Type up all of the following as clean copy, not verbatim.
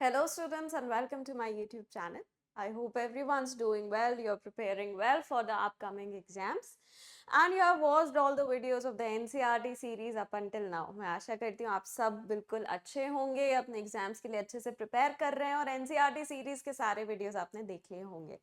Hello students and welcome to my YouTube channel. I hope everyone's doing well, you're preparing well for the upcoming exams and you have watched all the videos of the NCERT series up until now. मैं आशा करती हूँ आप सब बिल्कुल अच्छे होंगे, अपने exams के लिए अच्छे से प्रिपेयर कर रहे हैं और NCERT सीरीज के सारे वीडियोस आपने देख लिए होंगे.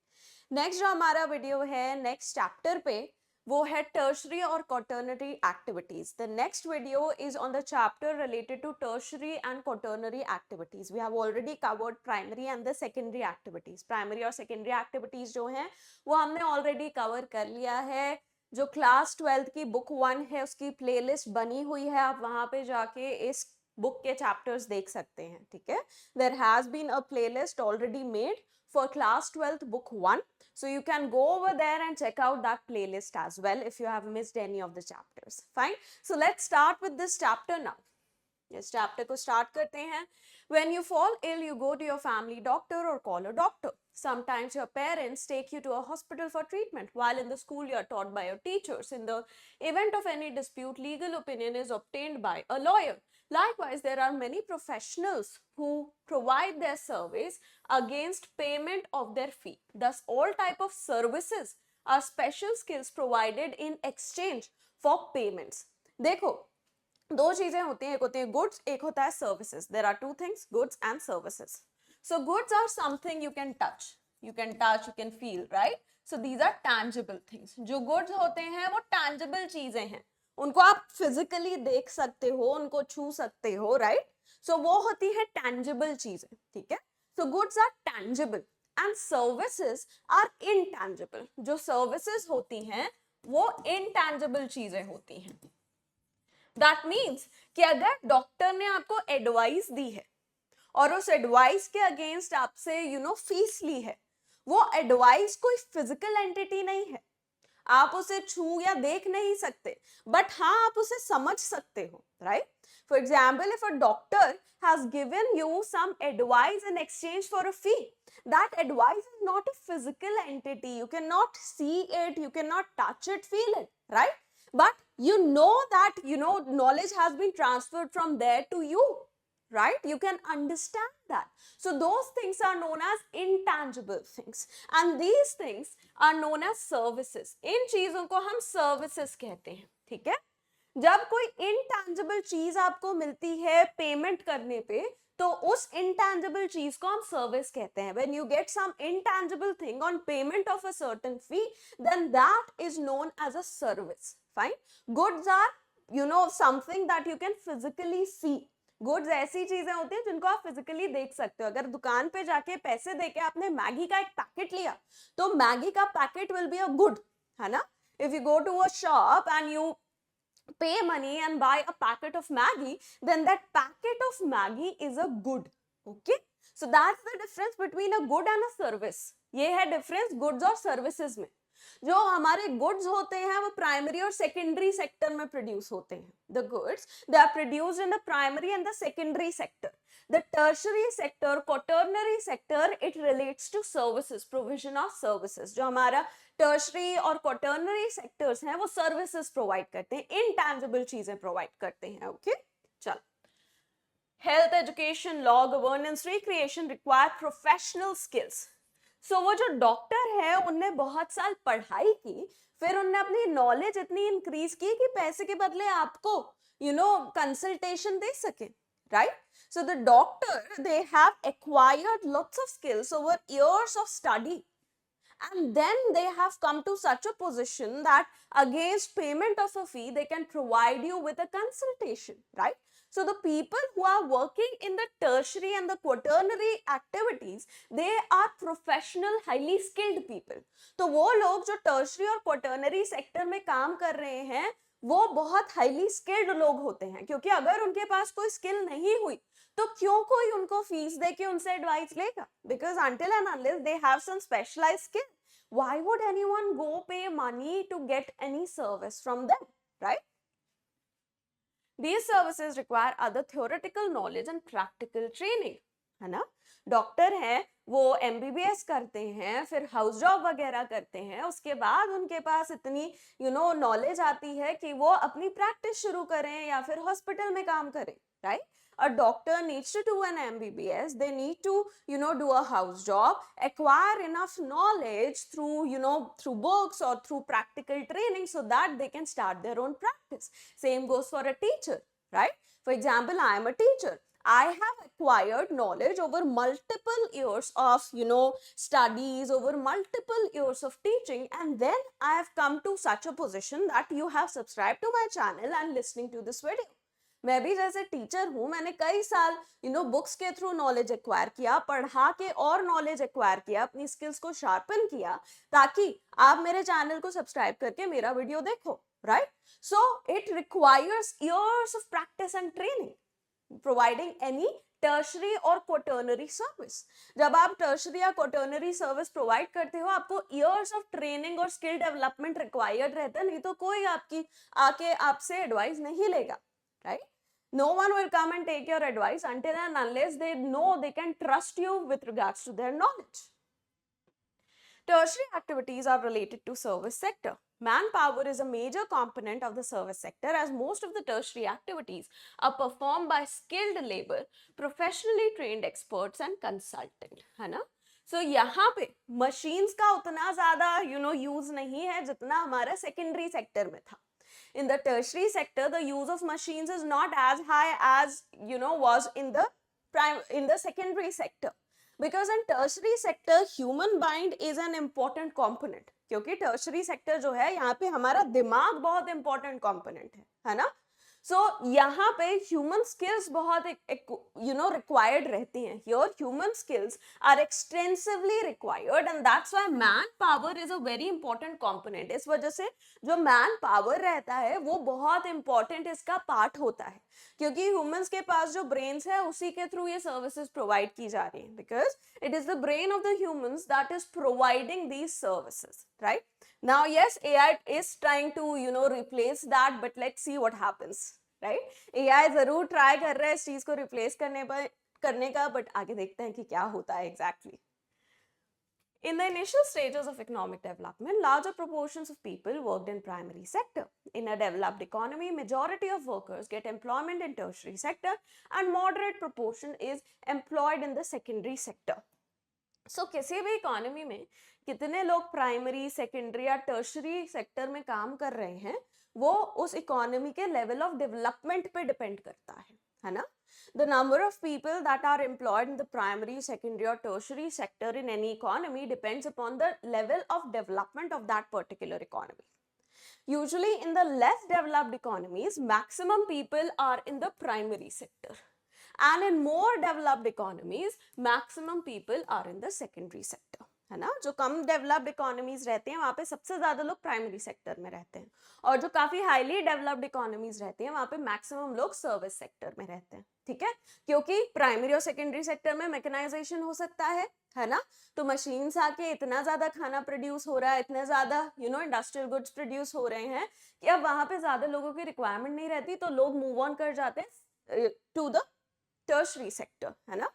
नेक्स्ट जो हमारा वीडियो है नेक्स्ट चैप्टर पे वो है टर्शरी और quaternary activities. The next video is on the chapter related to tertiary and quaternary activities. We have already covered primary and the secondary activities. Primary और सेकेंडरी एक्टिविटीज जो हैं वो हमने ऑलरेडी कवर कर लिया है. जो क्लास 12th की बुक 1 है उसकी प्लेलिस्ट बनी हुई है, आप वहां पे जाके इस बुक के चैप्टर्स देख सकते हैं. ठीक है, there has been a playlist already made for class 12th book 1, so you can go over there and check out that playlist as well if you have missed any of the chapters. Fine, so let's start with this chapter now. इस chapter को start करते हैं. When you fall ill, you go to your family doctor or call a doctor. Sometimes your parents take you to a hospital for treatment. While in the school, you are taught by your teachers. In the event of any dispute, legal opinion is obtained by a lawyer. Likewise, there are many professionals who provide their service against payment of their fee. Thus, all type of services are special skills provided in exchange for payments. देखो, दो चीजें होती हैं, एक होती है goods, एक होता है services. There are two things, goods and services. So goods are something you can touch, you can feel, right? So these are tangible things. जो गुड्स होते हैं वो टैंजिबल चीजें हैं, उनको आप फिजिकली देख सकते हो, उनको छू सकते हो, राइट? सो वो होती है टैंजिबल चीजें. ठीक है, so goods are tangible and services are intangible. जो सर्विसेज होती हैं वो इनटैंजिबल चीजें होती हैं. दैट मीन्स कि अगर डॉक्टर ने आपको एडवाइस दी है और उस एडवाइस के अगेंस्ट आपसे फीस ली है, वो एडवाइस कोई फिजिकल एंटिटी नहीं है, आप उसे छू या देख नहीं सकते, बट हाँ आप उसे समझ सकते हो, right? For example, if a doctor has given you some advice in exchange for a fee, that advice is not a physical entity, you cannot see it, you cannot touch it, feel it, right? But you know that knowledge has been transferred from there to you, right? You can understand that. So those things are known as intangible things and these things are known as services. इन चीजों को हम services कहते हैं. ठीक है, जब कोई intangible चीज आपको मिलती है पेमेंट करने पे, तो उस intangible चीज को हम सर्विस कहते हैं. When you get some intangible thing on payment of a certain fee, then that is known as a service. Fine. Goods are something that you can physically see. Goods ऐसी चीजें होती हैं जिनको आप फिजिकली देख सकते हो. अगर दुकान पे जाके पैसे देके आपने मैगी का एक पैकेट लिया, तो मैगी का packet will be a good, है ना? If you go to a shop and you pay money and buy a packet of Maggi, then that packet of Maggi is a good. Okay, so that's the difference between a good and a service. ये है difference goods और services में. जो हमारे goods होते हैं वो primary और सेकेंडरी सेक्टर में प्रोड्यूस होते हैं. The goods they are produced in the primary and the secondary sector. The tertiary sector, quaternary sector, it relates to services, provision of services. जो हमारा टर्शरी और क्वाटर्नरी सेक्टर्स हैं वो services provide करते हैं, इनटैंजिबल चीजें प्रोवाइड करते हैं. ओके, चल. Health, education, law, governance, recreation require professional skills. So वो जो डॉक्टर है उनने बहुत साल पढ़ाई की, फिर उनने अपनी नॉलेज इतनी इंक्रीज की कि पैसे के बदले आपको कंसल्टेशन दे सके, right? So the doctor they have acquired lots of skills over years of study and then they have come to such a position that against payment of a fee they can provide you with a consultation, right? So the people who are working in the tertiary and the quaternary activities, they are professional, highly skilled people. तो वो लोग जो tertiary और quaternary sector में काम कर रहे हैं वो बहुत highly skilled लोग होते हैं, क्योंकि अगर उनके पास कोई skill नहीं हुई तो क्यों कोई उनको फीस देके उनसे एडवाइस लेगा? Because until and unless they have some specialized skill, why would anyone go pay money to get any service from them, right? These services require other theoretical knowledge and practical training, है ना? Doctor हैं वो MBBS करते हैं, फिर house job वगैरह करते हैं, उसके बाद उनके पास इतनी नॉलेज आती है कि वो अपनी प्रैक्टिस शुरू करें या फिर हॉस्पिटल में काम करें, right? a doctor needs to do an MBBS, they need to, do a house job, acquire enough knowledge through, through books or through practical training so that they can start their own practice. Same goes for a teacher, right? For example, I am a teacher. I have acquired knowledge over multiple years of, studies, over multiple years of teaching, and then I have come to such a position that you have subscribed to my channel and listening to this video. मैं भी जैसे teacher हूँ, मैंने कई साल books के through knowledge acquire किया, पढ़ा के और नॉलेज एक्वायर किया, अपनी स्किल्स को शार्पन किया, ताकि आप मेरे चैनल को सब्सक्राइब करके मेरा वीडियो देखो, right? So it requires years of practice and training providing any tertiary और क्वाटर्नरी सर्विस. जब आप टर्शरी या क्वाटर्नरी सर्विस प्रोवाइड करते हो, आपको ईयर्स ऑफ ट्रेनिंग और स्किल डेवलपमेंट रिक्वायर्ड रहता है, नहीं तो कोई आपकी आके आपसे एडवाइस नहीं लेगा, right? No one will come and take your advice until and unless they know they can trust you with regards to their knowledge. Tertiary activities are related to service sector. Manpower is a major component of the service sector as most of the tertiary activities are performed by skilled labor, professionally trained experts and consultant, है ना? So यहाँ पे machines का उतना ज़्यादा use नहीं है जितना हमारा secondary sector में था. In the tertiary sector, the use of machines is not as high as was in the secondary sector. Because in tertiary sector, human mind is an important component. क्योंकि tertiary sector जो है, यहाँ पे हमारा दिमाग बहुत important component है ना? So यहाँ पे human skills बहुत required रहती हैं. Here human skills are extensively required and that's why manpower is a very important component. इस वजह से जो manpower रहता है वो बहुत important इसका part होता है, क्योंकि humans के पास जो brains है उसी के through ये services provide की जा रही हैं, because it is the brain of the humans that is providing these services, right? Now, yes, AI is trying to, replace that, but let's see what happens, right? AI जरूर try कर रहा है इस चीज को replace करने का, but आगे देखते हैं कि क्या होता है exactly. In the initial stages of economic development, larger proportions of people worked in primary sector. In a developed economy, majority of workers get employment in tertiary sector and moderate proportion is employed in the secondary sector. So किसी भी economy में कितने लोग primary, secondary या tertiary sector में काम कर रहे हैं, वो उस इकोनॉमी के लेवल ऑफ डेवलपमेंट पे डिपेंड करता है ना? The number of people that are employed in the primary, secondary or tertiary sector in any economy depends upon the level of development of that particular economy. Usually in the less developed economies, maximum people are in the primary sector. And in more developed economies, maximum people are in the secondary sector, है ना? जो कम developed economies रहते हैं वहाँ पे सबसे ज्यादा लोग प्राइमरी सेक्टर में रहते हैं, और जो काफी हाईली डेवलप्ड इकोनॉमीज रहती हैं वहाँ पे मैक्सिमम लोग सर्विस सेक्टर में रहते हैं, ठीक है? क्योंकि प्राइमरी और सेकेंडरी सेक्टर में मैकेनाइजेशन हो सकता है ना? तो मशीन्स आके इतना ज्यादा खाना प्रोड्यूस हो रहा है, इतने ज्यादा इंडस्ट्रियल गुड्स प्रोड्यूस हो रहे हैं कि अब वहाँ पे ज्यादा लोगों की रिक्वायरमेंट नहीं रहती, तो लोग मूव ऑन कर जाते हैं टू द tertiary sector, है ना?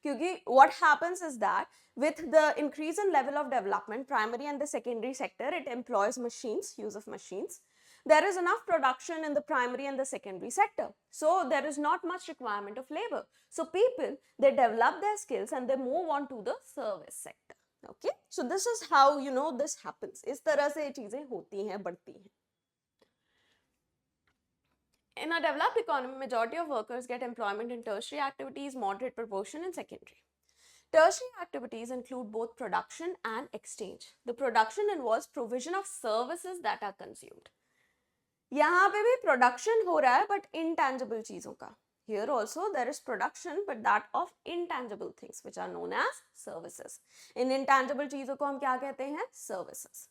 क्योंकि what happens is that with the increase in level of development, primary and the secondary sector, it employs machines, use of machines. There is enough production in the primary and the secondary sector, so there is not much requirement of labor. So people, they develop their skills and they move on to the service sector. Okay, so this is how this happens. इस तरह से चीजें होती हैं, बढ़ती हैं. In a developed economy, majority of workers get employment in tertiary activities, moderate proportion in secondary. Tertiary activities include both production and exchange. The production involves provision of services that are consumed. यहाँ पे भी production हो रहा है, but intangible चीजों का. Here also there is production, but that of intangible things, which are known as services. In intangible चीजों को हम क्या कहते हैं? Services.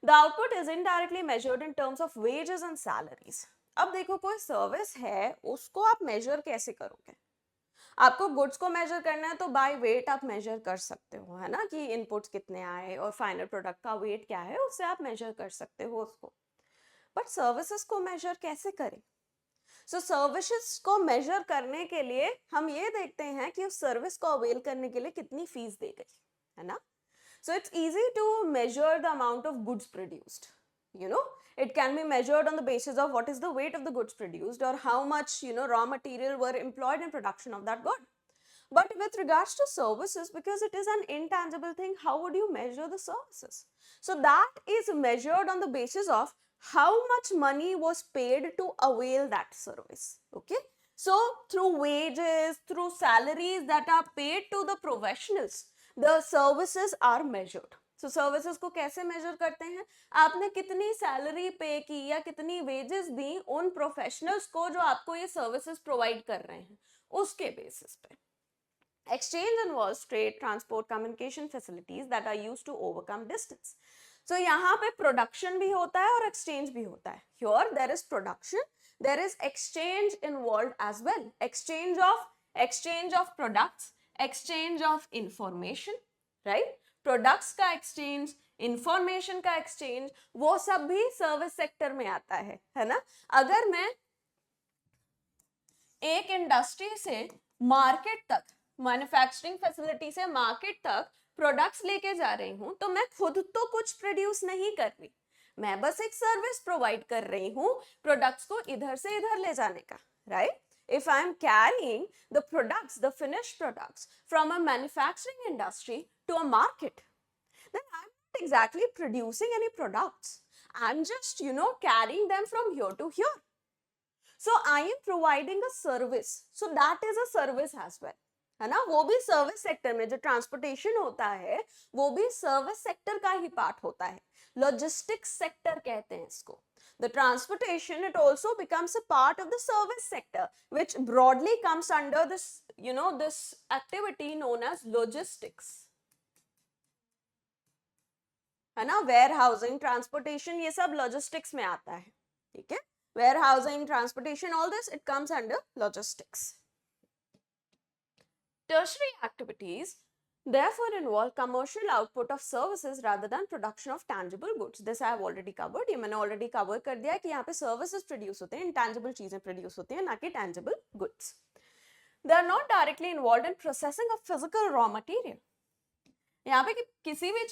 The output is indirectly measured in terms of wages and salaries. अब देखो, कोई सर्विस है, उसको आप मेजर कैसे करोगे? आपको गुड्स को मेजर करना है तो बाय वेट आप मेजर कर सकते हो, है ना? कि इनपुट्स कितने आए और फाइनल प्रोडक्ट का वेट क्या है, उससे आप मेजर कर सकते हो उसको. बट सर्विसेज को मेजर कैसे करें? सो सर्विसेज को मेजर करने के लिए हम ये देखते हैं कि उस सर्विस को अवेल करने के लिए कितनी फीस दी गई, है ना? So it's easy to measure the amount of goods produced. you know, it can be measured on the basis of what is the weight of the goods produced or how much, you know, raw material were employed in production of that good. But with regards to services, because it is an intangible thing, how would you measure the services? So that is measured on the basis of how much money was paid to avail that service. Okay. So through wages, through salaries that are paid to the professionals, the services are measured. So services को कैसे measure करते हैं? आपने कितनी salary पे की या कितनी wages दी उन professionals को जो आपको ये services provide कर रहे हैं, उसके basis पे. Exchange involves trade, transport, communication facilities that are used to overcome distance. So यहाँ पे production भी होता है और exchange भी होता है. Here there is production, there is exchange involved as well. Exchange of products, exchange of information, right? Products का exchange, information का exchange, वो सब भी service sector में आता है ना? अगर मैं एक इंडस्ट्री से मार्केट तक, मैन्युफैक्चरिंग फैसिलिटी से मार्केट तक प्रोडक्ट्स लेके जा रही हूं, तो मैं खुद तो कुछ प्रोड्यूस नहीं कर रही, मैं बस एक सर्विस प्रोवाइड कर रही हूं प्रोडक्ट्स को इधर से इधर ले जाने का, right? If I am carrying the products, the finished products from a manufacturing industry to a market, then I'm not exactly producing any products. I'm just, you know, carrying them from here to here. So I am providing a service. So that is a service as well. है ना? वो भी service sector में जो transportation होता है वो भी सर्विस सेक्टर का ही पार्ट होता है. लॉजिस्टिक्स सेक्टर कहते हैं इसको. The transportation, it also becomes a part of the service sector, which broadly comes under this, you know, this activity known as logistics. है ना? Warehousing, transportation, ये सब logistics में आता है. ठीक है? Warehousing, transportation, all this, it comes under logistics. Tertiary activities therefore involve commercial output of services rather than production of tangible goods. This I have already covered. ये मैंने already cover कर दिया कि यहाँ पे services produce होते हैं, intangible चीजें produce होती हैं, ना कि tangible goods. They are not directly involved in processing of physical raw material. यहाँ पे किसी भी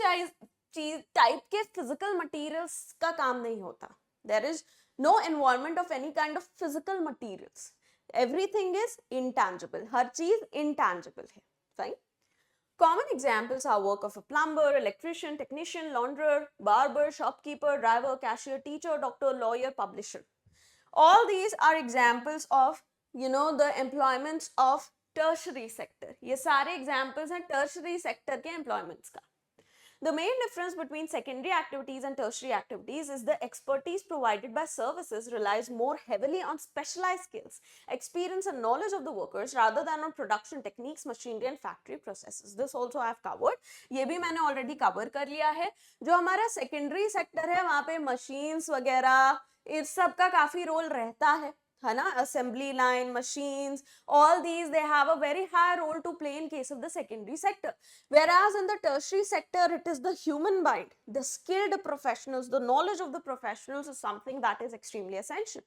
चीज टाइप के physical materials का काम नहीं होता. There is no involvement of any kind of physical materials. Everything is intangible. हर चीज intangible है. Fine. Common examples are work of a plumber, electrician, technician, launderer, barber, shopkeeper, driver, cashier, teacher, doctor, lawyer, publisher. All these are examples of, you know, the employments of tertiary sector. ये सारे examples हैं tertiary sector के employments का. The main difference between secondary activities and tertiary activities is the expertise provided by services relies more heavily on specialized skills, experience and knowledge of the workers rather than on production techniques, machinery and factory processes. This also I have covered. ये भी मैंने already cover कर लिया है. जो हमारा secondary sector है वहाँ पे machines वगैरह इस सब का काफी role रहता है ना? Assembly line, machines, all these, they have a very high role to play in case of the secondary sector. Whereas in the tertiary sector, it is the human mind, the skilled professionals, the knowledge of the professionals is something that is extremely essential.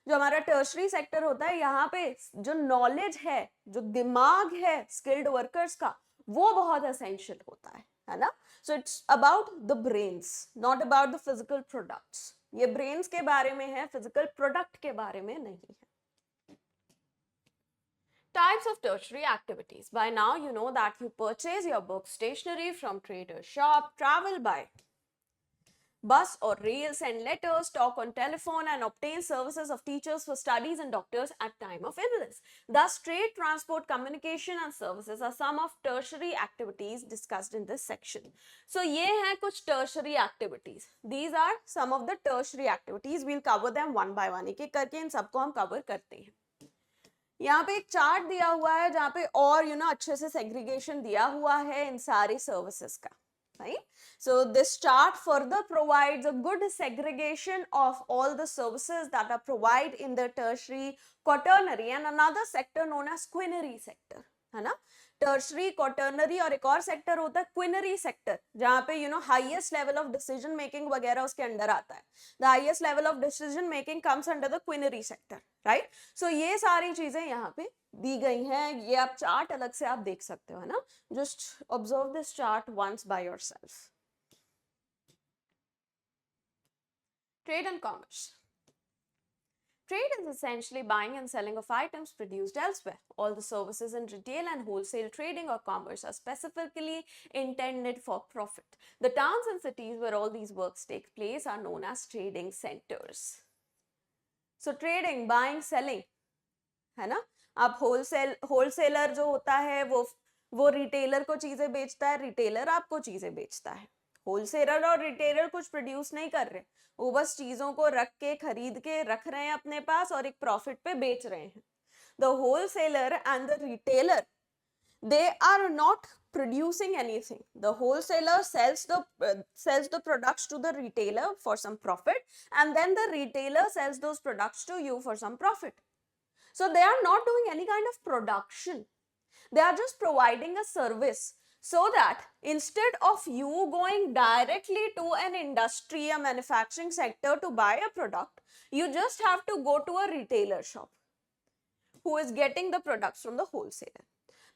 जो हमारा tertiary sector होता है यहाँ पे जो knowledge है, जो दिमाग है स्किल्ड वर्कर्स का, वो बहुत एसेंशियल होता है ना? So it's about the brains, not about the physical products. ये ब्रेन्स के बारे में है, फिजिकल प्रोडक्ट के बारे में नहीं है. Types of tertiary activities. By now you know that you purchase your book stationery from trader's shop, travel by bus or rail, send letters, talk on telephone and obtain services of teachers for studies and doctors at time of illness. Thus, trade, transport, communication and services are some of tertiary activities discussed in this section. So, ये हैं कुछ tertiary activities. These are some of the tertiary activities. We'll cover them one by one. एक एक करके इन सबको हम cover करते हैं. यहाँ पे एक चार्ट दिया हुआ है जहाँ पे और अच्छे से सेग्रीगेशन दिया हुआ है इन सारी सर्विसेज का. Right? So this chart further provides a good segregation of all the services that are provided in the tertiary, quaternary and another sector known as quinary sector. है ना? टर्शरी, क्वार्टरनरी और एक और सेक्टर होता है quinary sector, जहां पे highest level of decision making वगैरह उसके अंडर आता है. The highest level of decision making comes under the quinary sector, right? So ये सारी चीजें यहाँ पे दी गई हैं. ये आप चार्ट अलग से आप देख सकते हो, है ना? Just observe this chart once by yourself. Trade and commerce. Trade is essentially buying and selling of items produced elsewhere. All the services in retail and wholesale trading or commerce are specifically intended for profit. The towns and cities where all these works take place are known as trading centers. So trading, buying, selling, है ना? आप wholesaler जो होता है वो retailer को चीजें बेचता है, रिटेलर आपको चीजें बेचता है. होलसेलर और रिटेलर कुछ प्रोड्यूस नहीं कर रहे, वो बस चीजों को रख के खरीद के रख रहे हैं अपने पास और एक प्रॉफिट पे बेच रहे हैं. The wholesaler and the retailer, they are not producing anything. The wholesaler sells the products to the retailer for some profit, and then the retailer sells those products to you for some profit. So they are not doing any kind of production. They are just providing a service, so that instead of you going directly to an industry, a manufacturing sector to buy a product, you just have to go to a retailer shop who is getting the products from the wholesaler.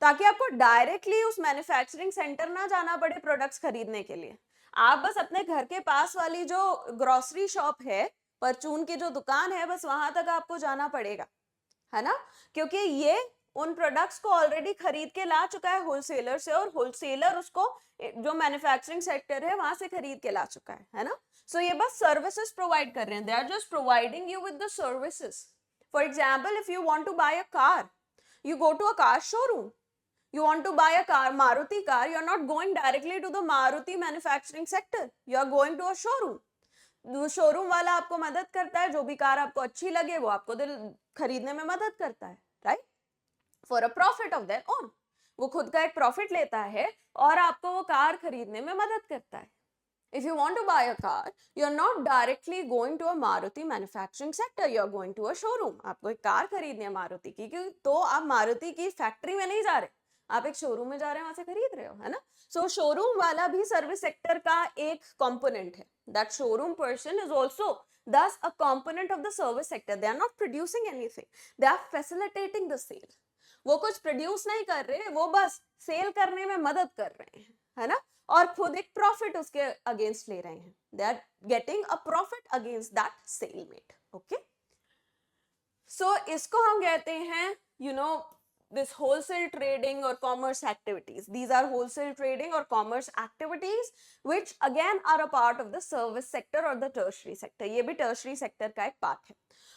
ताकि आपको directly उस manufacturing centre ना जाना पड़े products खरीदने के लिए. आप बस अपने घर के पास वाली जो ग्रोसरी शॉप है, परचून की जो दुकान है, बस वहां तक आपको जाना पड़ेगा, है ना? क्योंकि ये उन प्रोडक्ट्स को ऑलरेडी खरीद के ला चुका है होलसेलर से, और होलसेलर उसको जो मैन्युफैक्चरिंग सेक्टर है वहां से खरीद के ला चुका है ना? सो ये बस सर्विसेज प्रोवाइड कर रहे हैं. They are just providing you with the services. For example, if you want to buy a car, you go to a car showroom. You want to buy a car, Maruti car, you're not going directly to the Maruti manufacturing sector. You are going to a showroom. Showroom वाला आपको मदद करता है, जो भी car आपको अच्छी लगे वो आपको खरीदने में मदद करता है, right? For a profit of their own. वो खुद का एक प्रॉफिट लेता है और आपको वो कार खरीदने में मदद करता है. If you want to buy a car, you're not directly going to a Maruti manufacturing sector. You're going to a showroom. आपको एक कार खरीदनी है मारुति की, तो आप मारुति की फैक्ट्री में नहीं जा रहे, आप एक शोरूम में जा रहे हैं, वहां से खरीद रहे हो, है ना? सो शोरूम वाला भी सर्विस सेक्टर का एक कंपोनेंट है. That showroom person is also thus a component of the service sector. They are not producing anything. They are facilitating the sale. वो कुछ प्रोड्यूस नहीं कर रहे, वो बस सेल करने में मदद कर रहे हैं, है ना? और खुद एक प्रॉफिट उसके अगेंस्ट ले रहे हैं. They are getting a profit against that sale made. Okay, so इसको हम कहते हैं, you know, this wholesale trading or commerce activities. These are wholesale trading or commerce activities which again are a part of the service sector or the tertiary sector. ये भी tertiary sector का एक part है.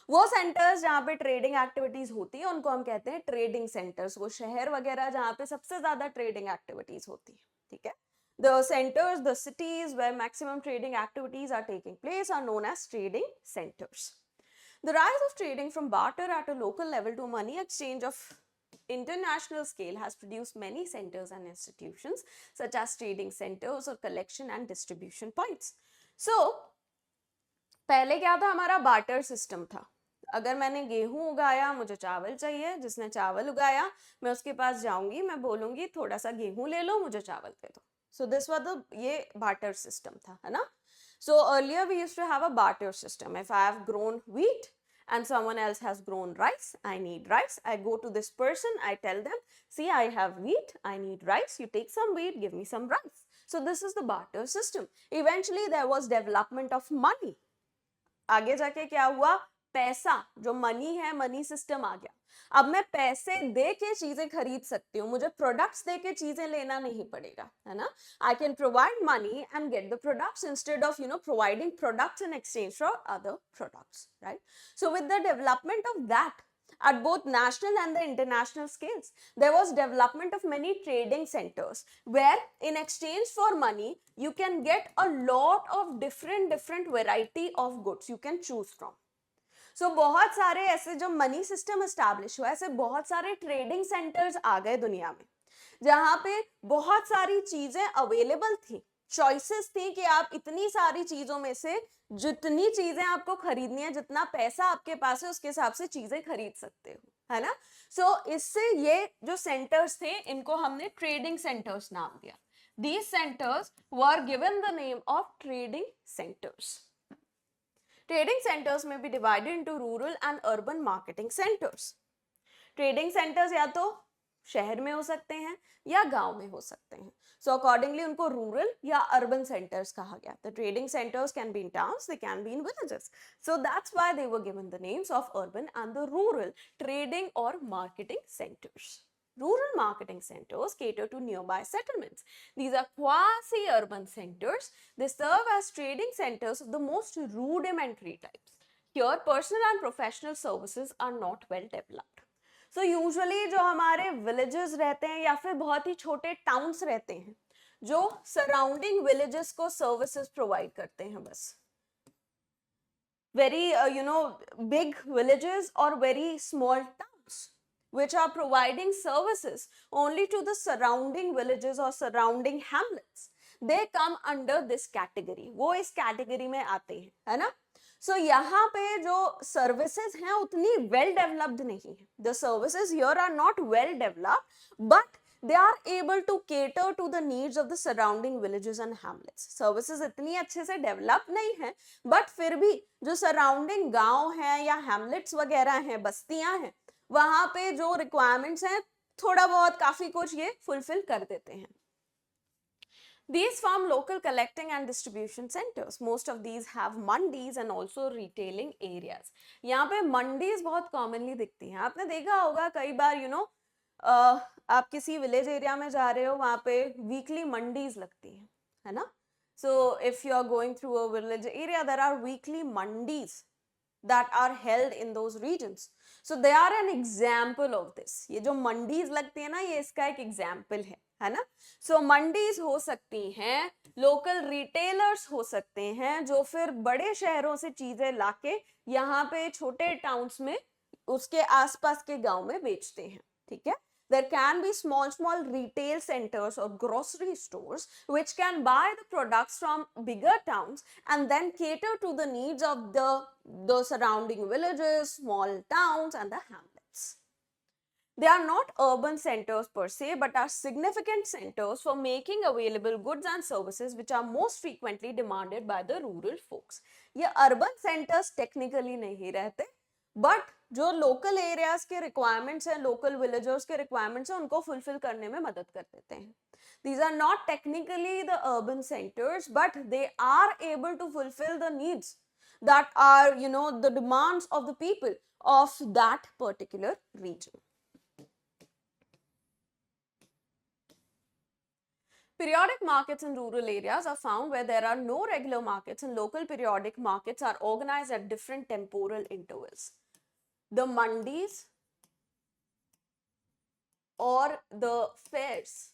वो centers जहाँ पे trading activities होती है उनको हम कहते हैं trading centers. वो शहर वगैरह जहाँ पे सबसे ज़्यादा trading activities होती है, ठीक है? The centers, the cities where maximum trading activities are taking place are known as trading centers. The rise of trading from barter at a local level to money exchange of international scale has produced many centers and institutions such as trading centers or collection and distribution points. So, पहले क्या था? हमारा barter system था. अगर मैंने गेहूं उगाया, मुझे चावल चाहिए, जिसने चावल उगाया मैं उसके पास जाऊंगी, मैं बोलूंगी थोड़ा सा गेहूं ले लो, मुझे चावल दे दो. So this was the ये barter system था, है ना? So earlier we used to have a barter system. If I have grown wheat and someone else has grown rice, I need rice, I go to this person, I tell them, see, I have wheat, I need rice, you take some wheat, give me some rice. So this is the barter system. Eventually there was development of money. आगे जाके क्या हुआ? पैसा, जो money है, money system आ गया. अब मैं पैसे दे के चीजें खरीद सकती हूँ, मुझे प्रोडक्ट्स दे के चीजें लेना नहीं पड़ेगा, है ना? I can provide money and get the products instead of, you know, providing products in exchange for other products, right? So with the development of that at both national and the international scales, there was development of many trading centers where in exchange for money you can get a lot of different variety of goods you can choose from. So बहुत सारे ऐसे जो money system establish हुआ, ऐसे बहुत सारे trading centres आ गए दुनिया में, जहां पे बहुत सारी चीजें अवेलेबल थी, चॉइसेस थी कि आप इतनी सारी चीजों में से जितनी चीजें आपको खरीदनी है, जितना पैसा आपके पास है, उसके हिसाब से चीजें खरीद सकते हो, है ना? सो इससे ये जो सेंटर्स थे, इनको हमने ट्रेडिंग सेंटर्स नाम दिया. These centers were given the name of trading centers. Trading centers may be divided into rural and urban marketing centers. Trading centers या तो शहर में हो सकते हैं या गांव में हो सकते हैं. So accordingly उनको रूरल या अर्बन सेंटर्स कहा गया. The trading centers can be in towns, they can be in villages. So that's why they were given the names of urban and the rural trading or marketing centers. Rural marketing centers cater to nearby settlements. These are quasi-urban centers. They serve as trading centers of the most rudimentary types. Here, personal and professional services are not well developed. So usually जो हमारे villages रहते हैं या फिर बहुत ही छोटे towns रहते हैं जो surrounding villages को services provide करते हैं बस. Very big villages or very small towns which are providing services only to the surrounding villages or surrounding hamlets, they come under this category. वो इस category में आते हैं, है ना? So यहाँ पे जो services हैं उतनी well developed नहीं है. The services here are not well developed, but they are able to cater to the needs of the surrounding villages and hamlets. Services इतनी अच्छे से develop नहीं है, but फिर भी जो surrounding गांव हैं या hamlets वगैरह हैं, बस्तियां हैं, वहां पे जो requirements हैं थोड़ा बहुत काफी कुछ ये fulfill कर देते हैं. These form local collecting and distribution centers. Most of these have mandis and also retailing areas. यहाँ पे mandis बहुत commonly दिखती हैं. आपने देखा होगा कई बार आप किसी village area में जा रहे हो वहाँ पे weekly mandis लगती हैं, है ना? So if you are going through a village area, there are weekly mandis that are held in those regions. So they are an example of this. ये जो mandis लगती है ना, ये इसका एक example है ना? So mandis हो सकती हैं, local retailers हो सकते हैं जो फिर बड़े शहरों से चीजें लाके यहाँ पे छोटे towns में उसके आसपास के गांव में बेचते हैं, ठीक है? There can be small retail centers or grocery stores which can buy the products from bigger towns and then cater to the needs of the surrounding villages, small towns and the hamlets. They are not urban centers per se, but are significant centers for making available goods and services which are most frequently demanded by the rural folks. ये urban centers technically नहीं रहते, but जो local areas के requirements हैं, local villagers के requirements हैं, उनको fulfill करने में मदद कर देते हैं. These are not technically the urban centers, but they are able to fulfill the needs that are, the demands of the people of that particular region. Periodic markets in rural areas are found where there are no regular markets, and local periodic markets are organized at different temporal intervals. The mandis or the fairs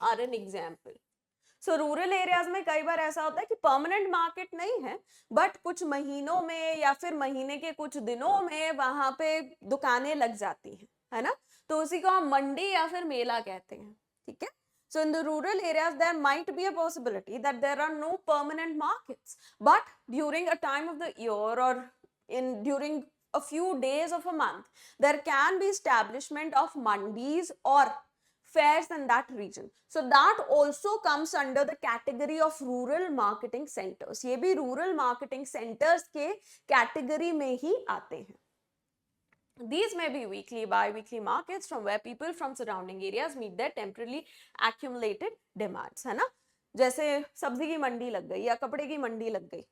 are an example. So rural areas में कई बार ऐसा होता है कि permanent market नहीं है, but कुछ महीनों में या फिर महीने के कुछ दिनों में वहाँ पे दुकानें लग जाती हैं, है ना? तो उसी को हम मंडी या फिर मेला कहते हैं, ठीक है? So in the rural areas, there might be a possibility that there are no permanent markets, but during a time of the year or during a few days of a month, there can be establishment of mandis or fairs in that region. So that also comes under the category of rural marketing centers. ये भी rural marketing centers के category में ही आते हैं. These may be weekly, bi-weekly markets from where people from surrounding areas meet their temporarily accumulated demands, है ना? जैसे सब्जी की मंडी लग गई या कपड़े की मंडी लग गई,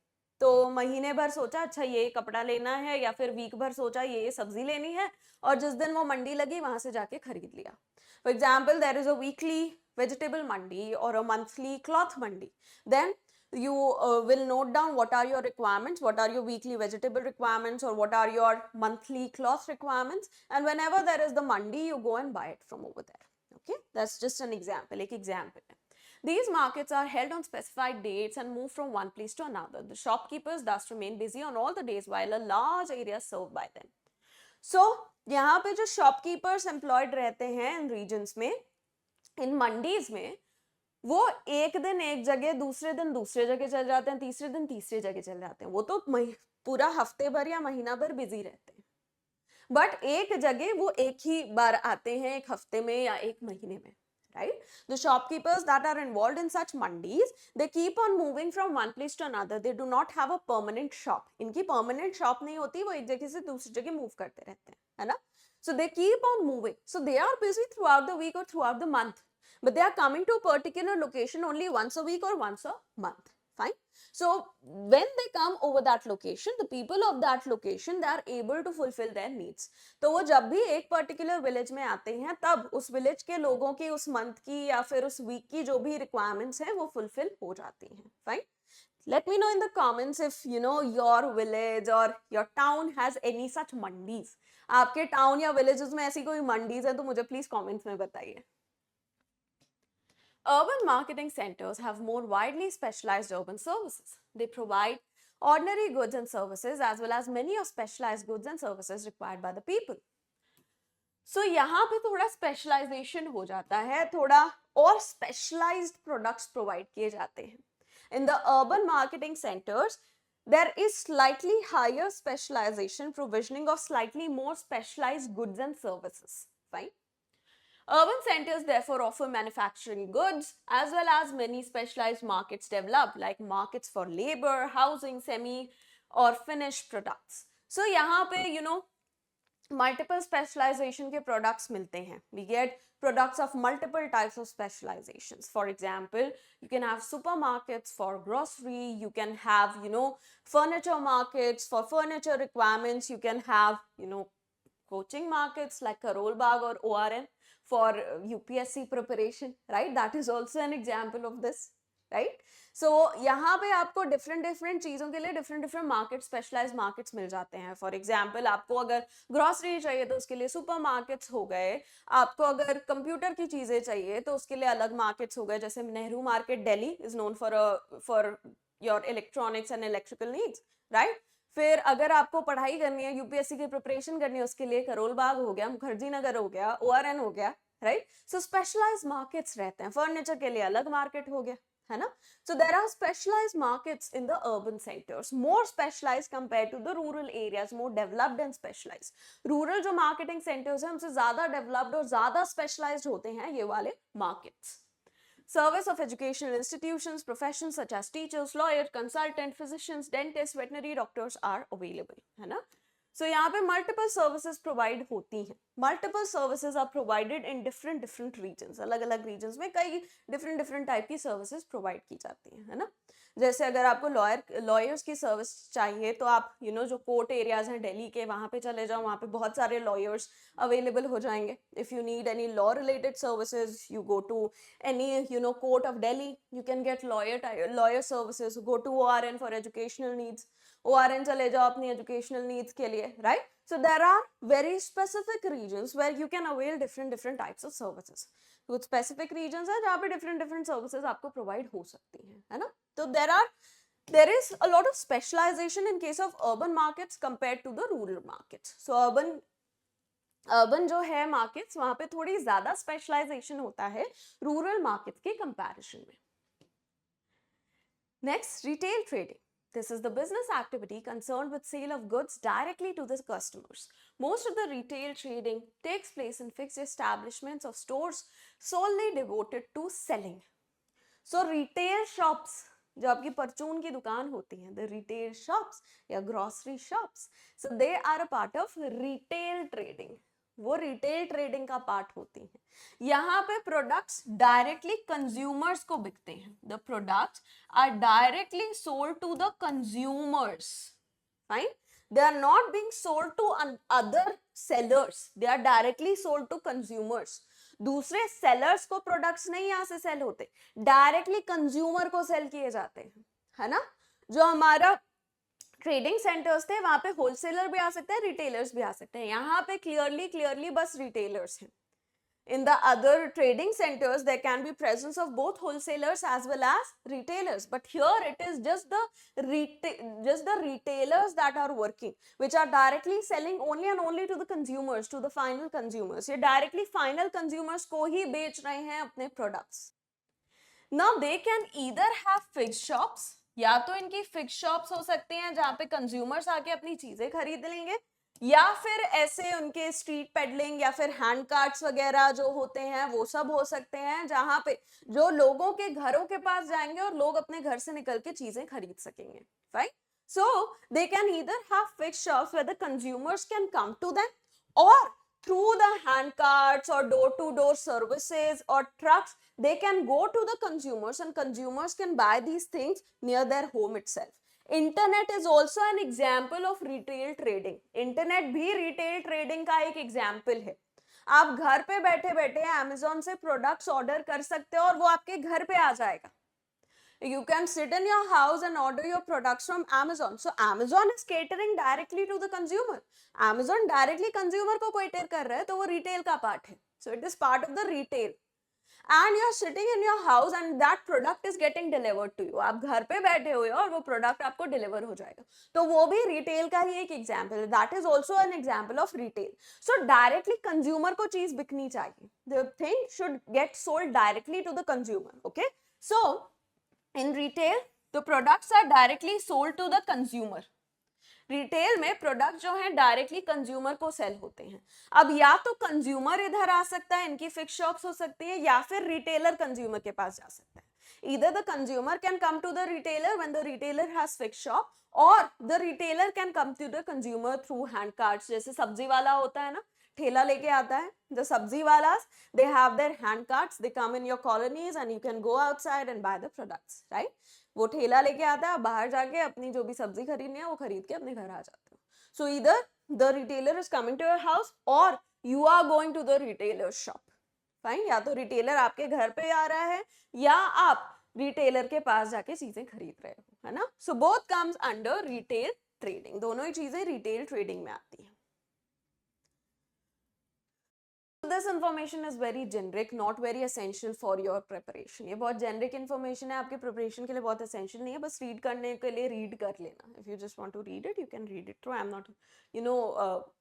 तो महीने भर सोचा अच्छा ये कपड़ा लेना है, या फिर वीक भर सोचा ये सब्जी लेनी है, और जिस दिन वो मंडी लगी वहां से जाके खरीद लिया. For example, there is a weekly vegetable mandi or a monthly cloth mandi. Then you will note down what are your requirements, what are your weekly vegetable requirements, or what are your monthly cloth requirements, and whenever there is the mandi, you go and buy it from over there. Okay, that's just an example, like example. These markets are held on specified dates and move from one place to another. The shopkeepers thus remain busy on all the days while a large area is served by them. So यहाँ पे जो shopkeepers employed रहते हैं in regions में, in mandis में, वो एक दिन एक जगह, दूसरे दिन दूसरे जगह चल जाते हैं, तीसरे दिन तीसरे जगह चल जाते हैं. वो तो पूरा हफ्ते भर या महीना भर बिजी रहते हैं, बट एक जगह वो एक ही बार आते हैं, एक हफ्ते में या एक महीने में, right? The shopkeepers that are involved in such mandis, they keep on moving from one place to another. They do not have a permanent shop. इनकी permanent shop नहीं होती, वो एक जगह से दूसरी जगह move करते रहते हैं, है ना? So they keep on moving. So they are busy throughout the week or throughout the month, but they are coming to a particular location only once a week or once a month. Fine. So when they come over that location, the people of that location, they are able to fulfill their needs. तो वो जब भी एक particular village में आते हैं तब उस विलेज के लोगों की उस मंथ की या फिर उस वीक की जो भी रिक्वायरमेंट्स हैं वो फुलफिल हो जाती हैं. Fine. Let me know in the comments if you know your village or your town has any such mandis. आपके टाउन या विलेजेस में ऐसी कोई मंडीज है तो मुझे प्लीज कमेंट्स में बताइए. Urban marketing centers have more widely specialized urban services. They provide ordinary goods and services as well as many of specialized goods and services required by the people. So यहाँ पे थोड़ा specialisation हो जाता है, थोड़ा और स्पेशलाइज्ड प्रोडक्ट्स प्रोवाइड किए जाते हैं. In the urban marketing centers, there is slightly higher specialization, provisioning of slightly more specialized goods and services. Fine. Urban centers therefore offer manufacturing goods as well as many specialized markets developed, like markets for labor, housing, semi or finished products. So यहाँ पे multiple specialization के products मिलते हैं. We get products of multiple types of specializations. For example, you can have supermarkets for grocery, you can have furniture markets for furniture requirements, you can have coaching markets like Karol Bagh or ORN for UPSC preparation, right? That is also an example of this, right? So यहाँ पे आपको different चीज़ों के लिए different market specialized markets मिल जाते हैं. For example, आपको अगर grocery चाहिए तो उसके लिए supermarkets हो गए, आपको अगर computer की चीज़ें चाहिए तो उसके लिए अलग markets हो गए, जैसे Nehru market Delhi is known for your electronics and electrical needs, right? फिर अगर आपको पढ़ाई करनी है, यूपीएससी की प्रिपरेशन करनी है, उसके लिए करोल बाग हो गया, मुखर्जी नगर हो गया, ओआरएन हो गया, राइट? सो स्पेशलाइज्ड मार्केट्स रहते हैं. फर्नीचर के लिए अलग मार्केट हो गया, है ना? So there are specialized markets in the urban centers, more specialized compared to the rural areas, more developed and specialized. Rural जो marketing centers हैं उनसे ज़्यादा developed और ज़्यादा specialized होते हैं ये वाले markets. Service of educational institutions, professions such as teachers, lawyers, consultants, physicians, dentists, veterinary doctors are available, है ना? So यहाँ पे multiple services provide होती हैं. Multiple services are provided in different regions. अलग-अलग regions में कई different type की services provide की जाती हैं, है ना? जैसे अगर आपको lawyers की service चाहिए तो आप जो court areas हैं दिल्ली के वहाँ पे चले जाओ, वहाँ पे बहुत सारे lawyers available हो जाएंगे. If you need any law related services, you go to any court of Delhi, you can get lawyer services. Go to ORN for educational needs. ORN चले जाओ अपनी educational needs के लिए, right? So there are very specific regions where you can avail different types of services. कुछ specific regions हैं जहाँ पे different services आपको provide हो सकती हैं, है ना? तो there is a lot of specialization in case of urban markets compared to the rural markets. So urban जो है markets वहाँ पे थोड़ी ज़्यादा specialization होता है rural markets के comparison में. Next, retail trading. This is the business activity concerned with sale of goods directly to the customers. Most of the retail trading takes place in fixed establishments of stores solely devoted to selling. So retail shops, जो आपकी परचून की दुकान होती हैं, the retail shops या grocery shops, so they are a part of retail trading. वो retail trading का पार्ट होती है. यहाँ पे प्रोडक्ट्स डायरेक्टली कंज्यूमर्स को बिकते हैं. The products are directly sold to the consumers. Fine. They are not being sold to other sellers. They are directly sold to consumers. दूसरे सेलर्स को प्रोडक्ट्स नहीं यहाँ से सेल होते, डायरेक्टली कंज्यूमर को सेल किए जाते हैं, है ना? जो हमारा ट्रेडिंग सेंटर्स थे वहां पे होलसेलर भी आ सकते हैं, रिटेलर्स भी आ सकते हैं. यहाँ पे क्लियरली बस रिटेलर्स हैं. In the other trading centers, there can be presence of both wholesalers as well as retailers. But here it is just the retailers that are working, which are directly selling only and only to the consumers, to the final consumers. ये directly final consumers को ही बेच रहे हैं अपने products. Now they can either have fixed shops, या तो इनकी fix shops हो सकते हैं जहाँ पे कंज्यूमर्स आके अपनी चीजें खरीद लेंगे, या फिर ऐसे उनके स्ट्रीट पेडलिंग या फिर हैंड कार्ट्स वगैरह जो होते हैं वो सब हो सकते हैं, जहाँ पे जो लोगों के घरों के पास जाएंगे और लोग अपने घर से निकल के चीजें खरीद सकेंगे. Right? So they can either have fixed shops where the consumers can come to them, और through the hand carts or door-to-door services or trucks, they can go to the consumers and consumers can buy these things near their home itself. Internet is also an example of retail trading. Internet भी retail trading का एक example है. आप घर पे बैठे बैठे Amazon से products order कर सकते हो और वो आपके घर पे आ जाएगा. You can sit in your house and order your products from Amazon. So Amazon is catering directly to the consumer. Amazon directly consumer को cater कर रहा है, तो वो retail का part है. So it is part of the retail. And you are sitting in your house and that product is getting delivered to you. आप घर पे बैठे हुए हो और वो product आपको deliver हो जाएगा. तो वो भी retail का ही एक example है. That is also an example of retail. So directly consumer को चीज बिकनी चाहिए. The thing should get sold directly to the consumer. Okay. So in retail, the products are directly sold to the consumer. Retail में product जो है directly consumer को cell होते हैं. अब या तो कंज्यूमर इधर आ सकता है, इनकी फिक्स शॉप्स हो सकती है, या फिर रिटेलर कंज्यूमर के पास जा सकता है. Either the consumer can come to the retailer when the retailer has fixed shop, or the retailer can come to the consumer through hand carts. जैसे सब्जी वाला होता है ना, ठेला लेके आता है. The sabzi walas, they have their hand carts, they come in your colonies and you can go outside and buy the products, right? वो ठेला लेके आता है, आप बाहर जाके अपनी जो भी सब्जी खरीदनी है वो खरीद के अपने घर आ जाते हो. So either the retailer is coming to your house or you are going to the retailer's shop. Fine? या तो retailer आपके घर पे आ रहा है या आप retailer के पास जाके चीजें खरीद रहे हो, है ना? So both comes under retail trading. दोनों ही चीजें retail trading में आती हैं. This information is very generic, not very essential for your preparation. ये बहुत generic information है, आपके preparation के लिए बहुत essential नहीं है, बस read करने के लिए read कर लेना. If you just want to read it, you can read it through. I'm not,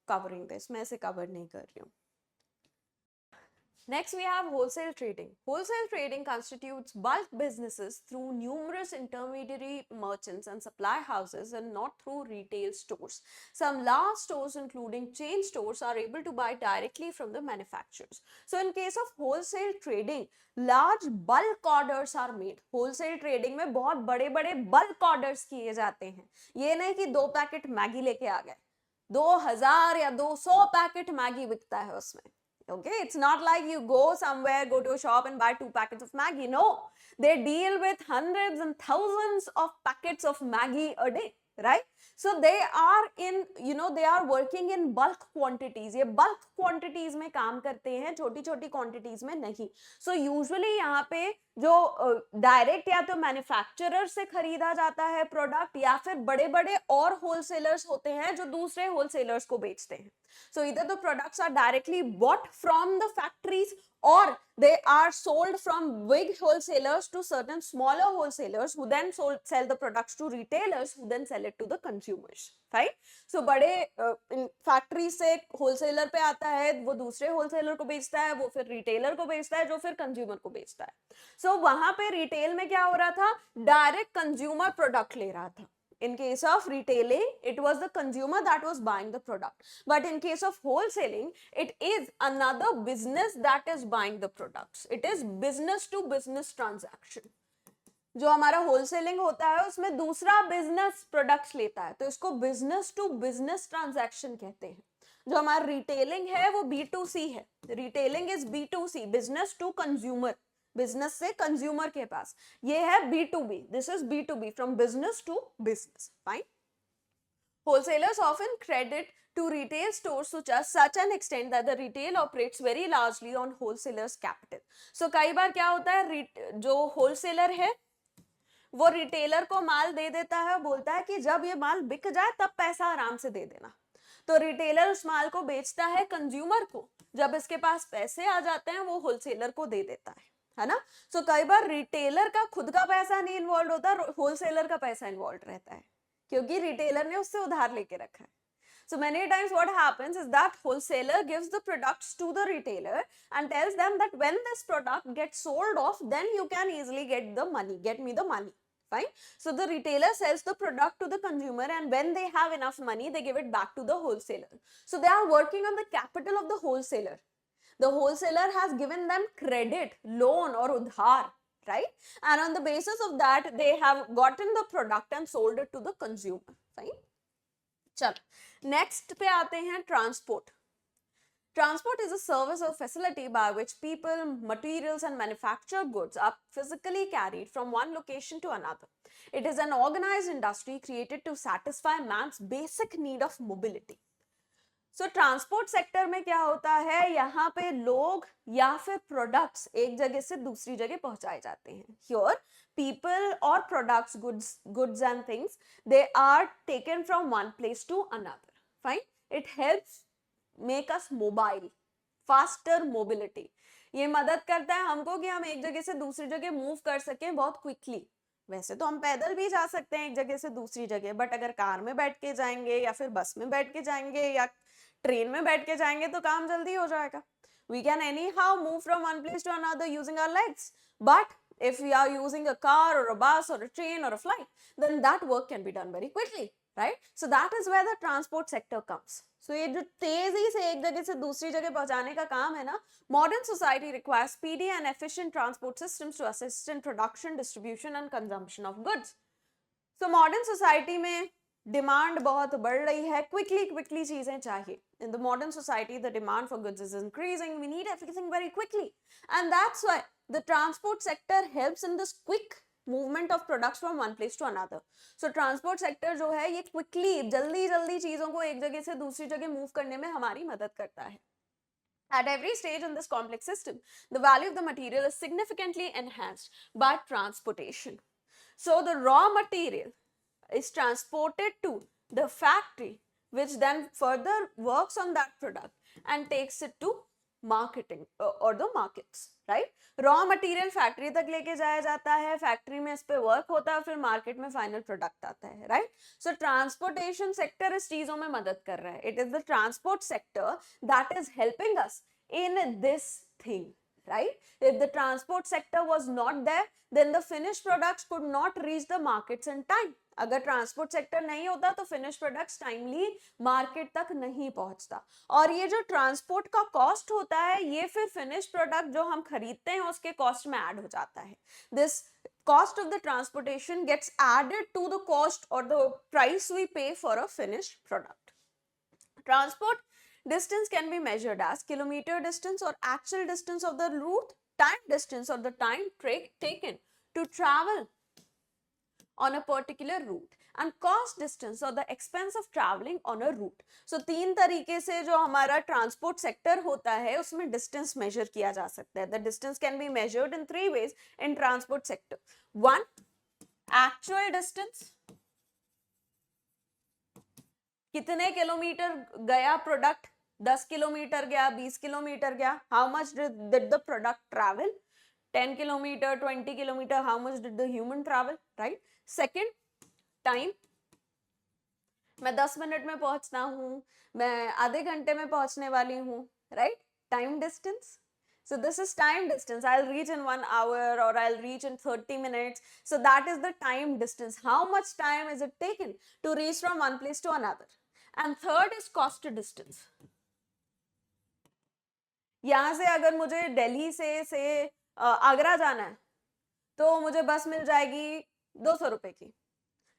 covering this. मैं इसे cover नहीं कर रही हूँ. Next, we have wholesale trading. Wholesale trading constitutes bulk businesses through numerous intermediary merchants and supply houses and not through retail stores. Some large stores, including chain stores, are able to buy directly from the manufacturers. So, in case of wholesale trading, large bulk orders are made. Wholesale trading में बहुत बड़े-बड़े bulk orders किए जाते हैं. ये नहीं कि 2 packet Maggi लेके आ गए. 2000 या 200 पैकेट मैगी बिकता है उसमें. Okay, it's not like you go somewhere, go to a shop and buy 2 packets of Maggi. No, they deal with hundreds and thousands of packets of Maggi a day, right? So they are in, they are working in bulk quantities. ये bulk quantities में काम करते हैं, छोटी-छोटी quantities में नहीं. So usually यहाँ पे जो डायरेक्ट या तो मैन्युफैक्चरर से खरीदा जाता है प्रोडक्ट या फिर बड़े-बड़े और होलसेलर्स होते हैं जो दूसरे होलसेलर्स को बेचते हैं. So either the products are directly bought from the factories or they are sold from big wholesalers to certain smaller wholesalers who then sell the products to retailers who then sell it to the consumers. Right? So बड़े factory से wholesaler पे आता है, वो दूसरे wholesaler को बेचता है, वो फिर रिटेलर को बेचता है, जो फिर कंज्यूमर को बेचता है. So वहां पे रिटेल में क्या हो रहा था, डायरेक्ट कंज्यूमर प्रोडक्ट ले रहा था. In case of retailing, it was the consumer that was buying the product. But in case of wholesaling, it is another business that is buying the products. It is business to business transaction. जो हमारा wholesaling होता है उसमें दूसरा business products लेता है, तो इसको business to business transaction कहते हैं. जो हमारा retailing है वो B2C है. Retailing is B2C, business to consumer. Business से कंज्यूमर के पास. ये है B2B. This is B2B, from business to business. Fine. Wholesalers often credit to retail stores to such an extent that the retail operates very largely on wholesalers' capital. So कई बार क्या होता है, जो wholesaler है वो रिटेलर को माल दे देता है, बोलता है कि जब ये माल बिक जाए तब पैसा आराम से दे देना. तो रिटेलर उस माल को बेचता है कंज्यूमर को. जब इसके पास पैसे आ जाते हैं वो होलसेलर को दे देता है ना. सो कई बार रिटेलर का खुद का पैसा नहीं इन्वॉल्व होता, होलसेलर का पैसा इन्वॉल्व रहता है क्योंकि रिटेलर ने उससे उधार लेके रखा है. So many times what happens is that wholesaler gives the products to the retailer and tells them that when this product gets sold off, then you can easily get the money, get me the money. Fine. So the retailer sells the product to the consumer and when they have enough money, they give it back to the wholesaler. So they are working on the capital of the wholesaler. The wholesaler has given them credit, loan or udhar, right? And on the basis of that, they have gotten the product and sold it to the consumer. Fine. चलो next पे आते हैं transport. Transport is a service or facility by which people, materials and manufactured goods are physically carried from one location to another. It is an organized industry created to satisfy man's basic need of mobility. So transport sector में क्या होता है, यहाँ पे लोग या फिर products एक जगह से दूसरी जगह पहुंचाए जाते हैं. हियर पीपल और products, goods and things, they are taken from one place to another. Fine. It helps make us mobile, faster mobility. ये मदद करता है हमको कि हम एक जगह से दूसरी जगह मूव कर सकें बहुत क्विकली. वैसे तो हम पैदल भी जा सकते हैं एक जगह से दूसरी जगह, बट अगर कार में बैठ के जाएंगे या फिर बस में बैठ के जाएंगे या ट्रेन में बैठ के जाएंगे तो काम जल्दी हो जाएगा. We can anyhow move from one place to another using our legs. But if we are using a car or a bus or a train or a flight, then that work can be done very quickly, right? So that is where the transport sector comes. So ये जो तेजी से एक जगह से दूसरी जगह पहुंचाने का काम है ना, modern society requires speedy and efficient transport systems to assist in production, distribution and consumption of goods. So modern society में डिमांड बहुत बढ़ रही है, क्विकली चीजें चाहिए. In the modern society the demand for goods is increasing, we need everything very quickly, and that's why the transport sector helps in this quick movement of products from one place to another. So transport sector जो है ये quickly, जल्दी चीजों को एक जगह से दूसरी जगह मूव करने में हमारी मदद करता है. At every stage in this complex system, the value of the material is significantly enhanced by transportation. So the raw material is transported to the factory, which then further works on that product and takes it to marketing or the markets, right? Raw material factory तक लेके जाया जाता है, factory में इस पे work होता है, फिर market में final product आता है, right? So transportation sector इस चीजों में मदद कर रहा है. It is the transport sector that is helping us in this thing, right? If the transport sector was not there, then the finished products could not reach the markets in time. अगर transport sector नहीं होता तो finish products timely market तक नहीं पहुंचता. और ये जो ट्रांसपोर्ट का कॉस्ट होता है ये फिर फिनिश प्रोडक्ट जो हम खरीदते हैं उसके कॉस्ट में ऐड हो जाता है. This cost of the transportation gets added to the cost or the price we pay for a finished product. Transport distance can be measured as kilometer distance or actual distance of the route, time distance or the time taken to travel on a particular route, and cost distance or the expense of traveling on a route. So तीन तरीके से जो हमारा transport sector होता है उसमें distance measure किया जा सकता है. The distance can be measured in three ways in transport sector. One, actual distance, कितने किलोमीटर गया प्रोडक्ट, 10 किलोमीटर गया, 20 किलोमीटर गया, how much did the product travel, 10 kilometer, 20 kilometer, how much did the human travel, right? Second, time, मैं 10 minute में पहुंचना हूँ, मैं आधे घंटे में पहुंचने वाली हूँ, right? Time distance. So this is time distance. I'll reach in 1 hour or I'll reach in 30 minutes. So that is the time distance. How much time is it taken to reach from one place to another? And third is cost distance. यहाँ से अगर मुझे दिल्ली से आगरा जाना है तो मुझे बस मिल जाएगी 200 रुपए की.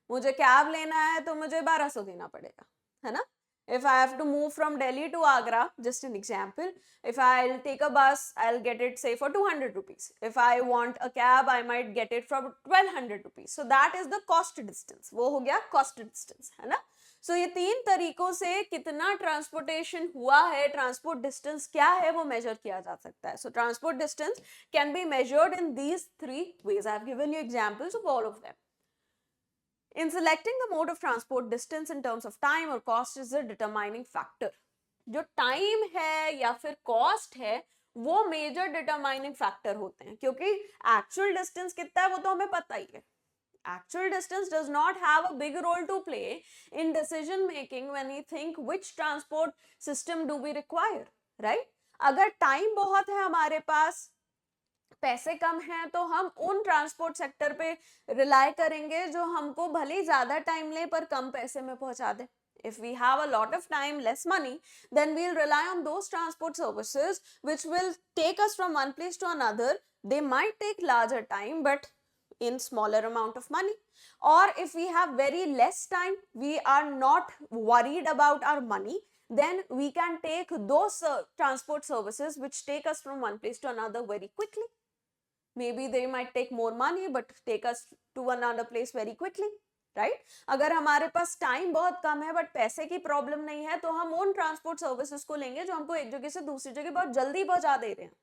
मुझे कैब लेना है तो मुझे 1200 देना पड़ेगा, है ना? If I have to move from Delhi to Agra, just an example, if I'll take a bus, I'll get it say for 200 rupees. If I want a cab, I might get it for 1200 rupees. So that is the cost distance. वो हो गया cost distance, है ना? So ये तीन तरीकों से कितना ट्रांसपोर्टेशन हुआ है, ट्रांसपोर्ट डिस्टेंस क्या है वो मेजर किया जा सकता है. So transport distance can be measured in these three ways. I have given you examples of all of them. In selecting the mode of transport, distance in terms of time or cost is a determining factor. जो time है या फिर cost है वो major determining factor होते हैं, क्योंकि actual distance कितना है वो तो हमें पता ही है. Actual distance does not have a big role to play in decision making when we think which transport system do we require, right? अगर टाइम बहुत है हमारे पास, पैसे कम हैं, तो हम उन ट्रांसपोर्ट सेक्टर पे रिलाई करेंगे जो हमको भले ही ज्यादा टाइम ले पर कम पैसे में पहुंचा दे. If we have a lot of time, less money, then we'll rely on those transport services which will take us from one place to another. They might take larger time, but in smaller amount of money. Or if we have very less time, we are not worried about our money, then we can take those transport services which take us from one place to another very quickly. Maybe they might take more money but take us to another place very quickly, right? अगर हमारे पास time बहुत कम है but पैसे की problem नहीं है तो हम उन ट्रांसपोर्ट सर्विसेज को लेंगे जो हमको एक जगह से दूसरी जगह बहुत जल्दी पहुंचा दे रहे हैं,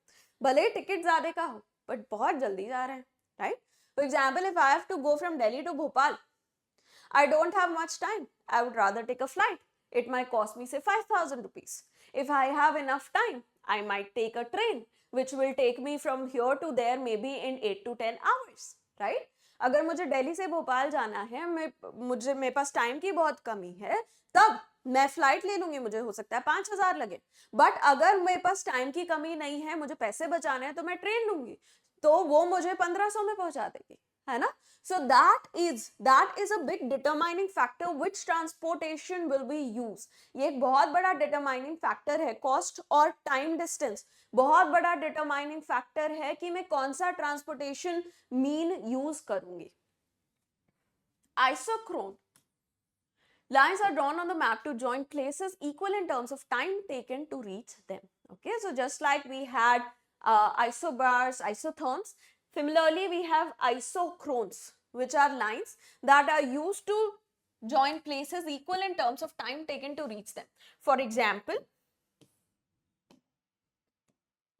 भले ही टिकट ज्यादा का हो बट बहुत जल्दी जा रहे हैं, right? For example, if I have to go from Delhi to Bhopal, I don't have much time. I would rather take a flight. It might cost me say 5,000 rupees. If I have enough time, I might take a train which will take me from here to there maybe in 8 to 10 hours, right? अगर मुझे दिल्ली से भोपाल जाना है, मेरे पास time की बहुत कमी है, तब मैं फ्लाइट ले लूंगी, मुझे हो सकता है 5,000 लगे. बट अगर मेरे पास टाइम की कमी नहीं है, मुझे पैसे बचाने हैं, तो मैं ट्रेन लूंगी, तो वो मुझे 1,500 में पहुंचा देगी, है ना? So that is a big determining factor which transportation will be used. ये एक बहुत बड़ा determining factor है. Cost और time distance बहुत बड़ा determining factor है कि मैं कौन सा transportation mean use करूंगी. Isochrone lines are drawn on the map to join places equal in terms of time taken to reach them. Okay, so just like we had isobars, isotherms, similarly we have isochrones, which are lines that are used to join places equal in terms of time taken to reach them. For example,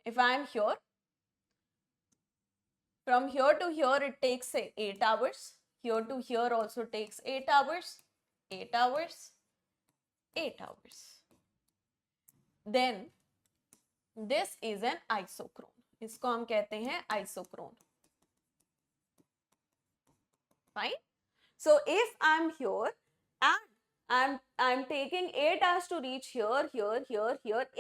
if I am here, from here to here it takes say 8 hours, here to here also takes 8 hours, 8 hours, 8 hours. Then this is an isochrone. इसको हम कहते हैं isochrone. Fine. So if I'm here and I'm taking 8 hours to reach here,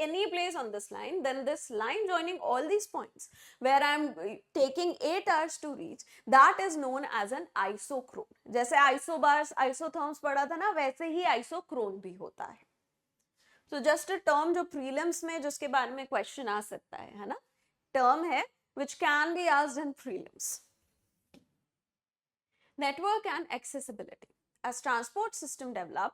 any place on this line, then this line joining all these points where I'm taking 8 hours to reach, that is known as an isochrone. जैसे isobars, isotherms पढ़ा था ना, वैसे ही isochrone भी होता है. So just a term जो prelims में जिसके बारे में question आ सकता है ना, term है which can be asked in prelims. Network and accessibility. As transport system develop,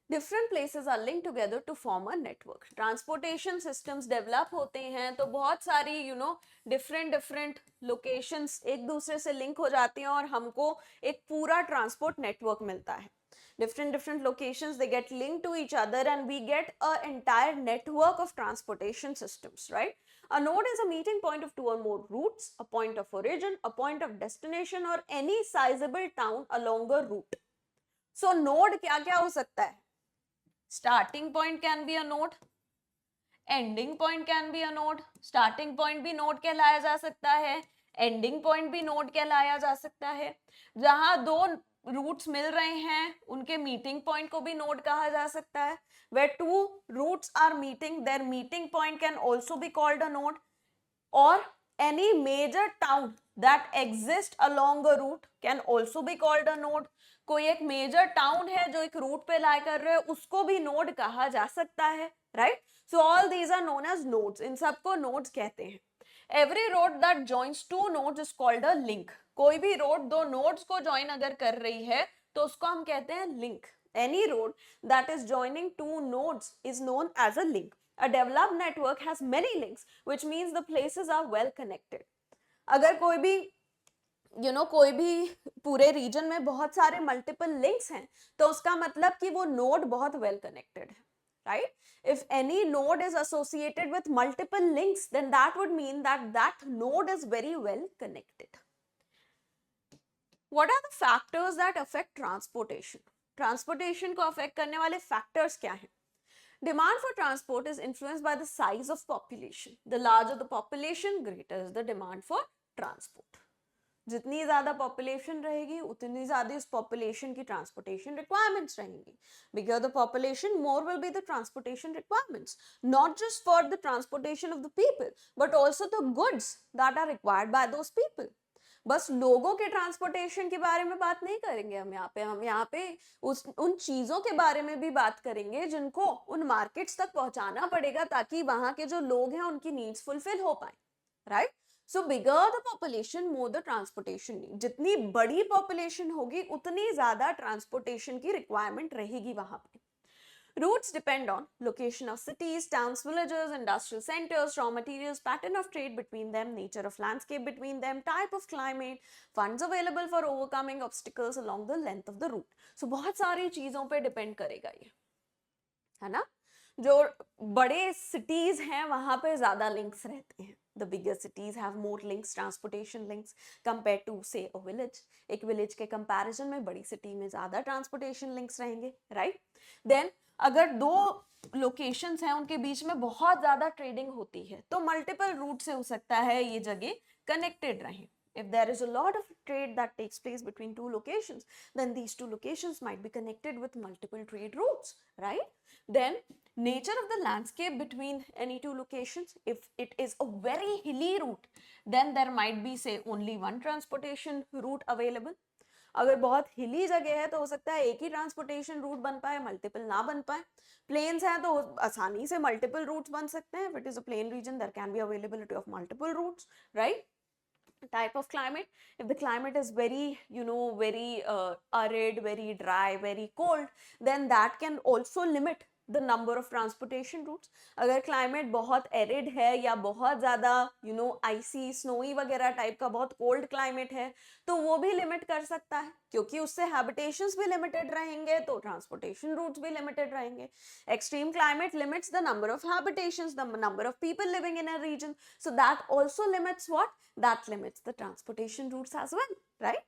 different places are linked together to form a network. Transportation systems develop होते हैं तो बहुत सारी different locations एक दूसरे से link हो जाती हैं और हमको एक पूरा transport network मिलता है. Different locations, they get linked to each other and we get an entire network of transportation systems, right? A node is a meeting point of two or more routes, a point of origin, a point of destination or any sizable town along a route. So node क्या हो सकता है? Starting point can be a node, ending point can be a node. Starting point भी node कहलाया जा सकता है, ending point भी node कहलाया जा सकता है. जहां दो रूट्स मिल रहे हैं उनके मीटिंग पॉइंट को भी नोड कहा जा सकता है. Where two routes are meeting, their meeting point can also be called a node. Or any major town that exists along a route can also be called a node. कोई एक major town है जो एक root पे लाई कर रहे हैं उसको भी नोड कहा जा सकता है, right? So all these are known as nodes. इन सबको नोड्स कहते हैं. Every road that joins two nodes is called a link. कोई भी रोड दो नोड्स को ज्वाइन अगर कर रही है तो उसको हम कहते हैं link. Any road that is joining two nodes is known as a link. A developed network has many links, which means the places are well connected. अगर कोई भी पूरे रीजन में बहुत सारे मल्टीपल लिंक्स हैं तो उसका मतलब कि वो नोड बहुत वेल कनेक्टेड है, right? If any node is associated with multiple links, then that would mean that that node is very well connected. What are the factors that affect transportation? Transportation को affect करने वाले factors क्या हैं? Demand for transport is influenced by the size of population. The larger the population, greater is the demand for transport. जितनी ज्यादा population रहेगी उतनी ज्यादा उस पॉपुलेशन की ट्रांसपोर्टेशन रिक्वायरमेंट्स रहेंगी. Bigger the population more will be the transportation requirements, not just for the transportation of the people but also the goods that are required by those people. बस लोगों के transportation के बारे में बात नहीं करेंगे हम यहाँ पे उन चीजों के बारे में भी बात करेंगे जिनको उन मार्केट्स तक पहुंचाना पड़ेगा ताकि वहां के जो लोग हैं उनकी नीड्स फुलफिल हो पाए, right? So bigger the population, more the transportation need. जितनी बड़ी population होगी उतनी ज्यादा transportation की requirement रहेगी वहां पे. Routes depend on location of cities, towns, villages, industrial centers, raw materials, pattern of trade between them, nature of landscape between them, type of climate, funds available for overcoming obstacles along the length of the route. So बहुत सारी चीजों पे depend करेगा ये, है ना? जो बड़े सिटीज हैं वहां पे ज्यादा लिंक्स रहते हैं. The bigger cities have more links, transportation links compared to say a village. एक विलेज के कंपैरिजन में बड़ी सिटी में ज्यादा ट्रांसपोर्टेशन लिंक्स रहेंगे, राइट? देन अगर दो लोकेशंस हैं उनके बीच में बहुत ज्यादा ट्रेडिंग होती है तो मल्टीपल रूट से हो सकता है ये जगह कनेक्टेड रहें. If there is a lot of trade that takes place between two locations, then these two locations might be connected with multiple trade routes, right? Then nature of the landscape between any two locations, if it is a very hilly route, then there might be say only one transportation route available. अगर बहुत हिली जगह है तो हो सकता है एक ही ट्रांसपोर्टेशन रूट बन पाए, मल्टीपल ना बन पाए. प्लेन्स हैं तो आसानी से मल्टीपल रूट्स बन सकते हैं. If it is a plain region there can be availability of multiple routes, right? Type of climate, if the climate is very very arid, very dry, very cold, then that can also limit the number of transportation routes. अगर climate बहुत arid है या बहुत ज़्यादा icy, snowy वगैरह type का बहुत cold climate है तो वो भी limit कर सकता है क्योंकि उससे habitations भी limited रहेंगे तो transportation routes भी limited रहेंगे. Extreme climate limits the number of habitations, the number of people living in a region, so that also limits what? That limits the transportation routes as well, right?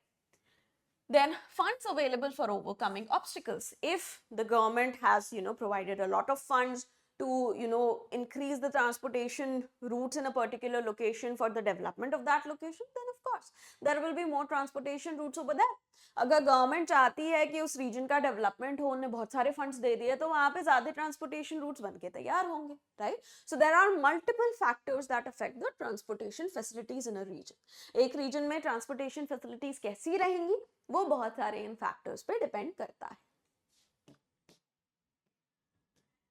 Then funds available for overcoming obstacles. If the government has provided a lot of funds to increase the transportation routes in a particular location for the development of that location, then of course there will be more transportation routes over there. अगर government चाहती है कि उस reason का development हो, उन्हें बहुत सारे फंड्स दे दिए तो वहां पे ज्यादा ट्रांसपोर्टेशन रूट्स बन के तैयार होंगे, right? So there are multiple factors that affect the transportation facilities in a region. एक रीजन में ट्रांसपोर्टेशन फैसिलिटीज कैसी रहेंगी वो बहुत सारे इन फैक्टर्स पे डिपेंड करता है.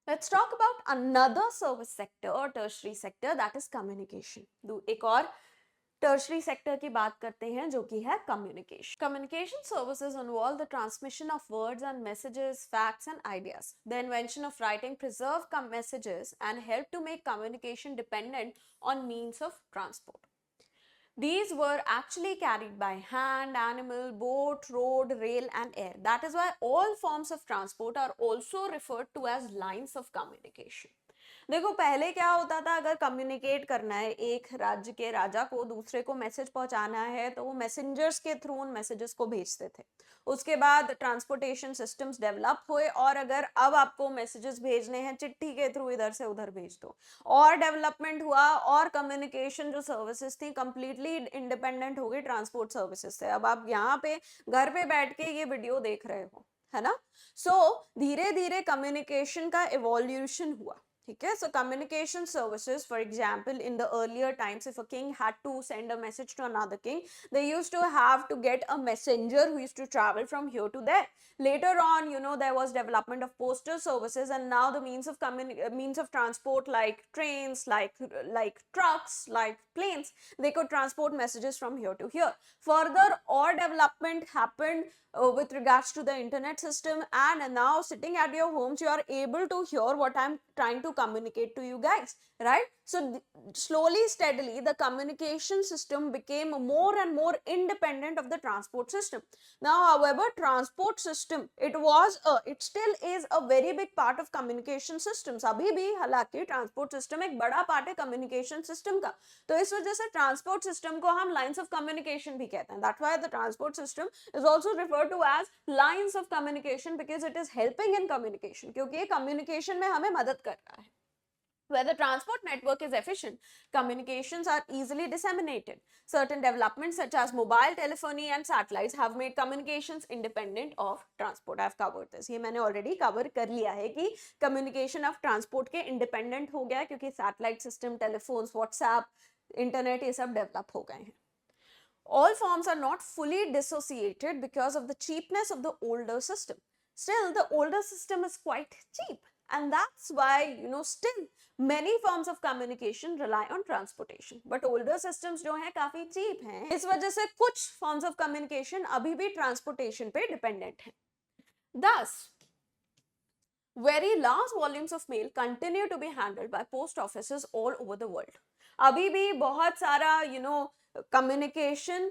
Let's talk about another service sector or tertiary sector, that is communication. एक और टर्शरी सेक्टर की बात करते हैं जो कि है communication. Communication services involve the transmission of words and messages, facts and ideas. The invention of writing preserve messages and help to make communication dependent on means of transport. These were actually carried by hand, animal, boat, road, rail and air. That is why all forms of transport are also referred to as lines of communication. देखो पहले क्या होता था, अगर communicate करना है एक राज्य के राजा को दूसरे को मैसेज पहुंचाना है तो वो मैसेंजर्स के थ्रू उन मैसेजेस को भेजते थे. उसके बाद ट्रांसपोर्टेशन सिस्टम्स डेवलप हुए और अगर अब आपको मैसेजेस भेजने हैं चिट्ठी के थ्रू इधर से उधर भेज दो. और डेवलपमेंट हुआ और कम्युनिकेशन जो सर्विसेज थी कंप्लीटली इंडिपेंडेंट हो गई ट्रांसपोर्ट सर्विसेज से. अब आप यहाँ पे घर पे बैठ के ये वीडियो देख रहे हो, है ना? सो धीरे धीरे कम्युनिकेशन का इवोल्यूशन हुआ. ठीक है. So communication services, for example, in the earlier times, if a king had to send a message to another king, they used to have to get a messenger who used to travel from here to there. Later on, there was development of postal services, and now the means of transport like trains, like trucks, like planes, they could transport messages from here to here. Further, or development happened with regards to the internet system, and now sitting at your homes you are able to hear what I'm trying to communicate to you guys, right? So slowly steadily the communication system became more and more independent of the transport system. Now however, transport system, it still is a very big part of communication systems. अभी भी हालांकि transport system एक बड़ा part है communication system का, तो इस वजह से transport system को हम lines of communication भी कहते हैं. That's why the transport system is also referred to as lines of communication, because it is helping in communication, क्योंकि ये communication में हमें मदद कर रहा है. Where the transport network is efficient, communications are easily disseminated. Certain developments such as mobile telephony and satellites have made communications independent of transport. I have covered this. ये मैंने already cover कर लिया है कि communication of transport के independent हो गया क्योंकि satellite system, telephones, WhatsApp, internet ये सब develop हो गए हैं. All forms are not fully dissociated because of the cheapness of the older system. Still, the older system is quite cheap, and that's why still many forms of communication rely on transportation. But older systems जो हैं काफी cheap हैं, इस वजह से कुछ forms of communication अभी भी transportation पे dependent हैं. Thus, very large volumes of mail continue to be handled by post offices all over the world. अभी भी बहुत सारा communication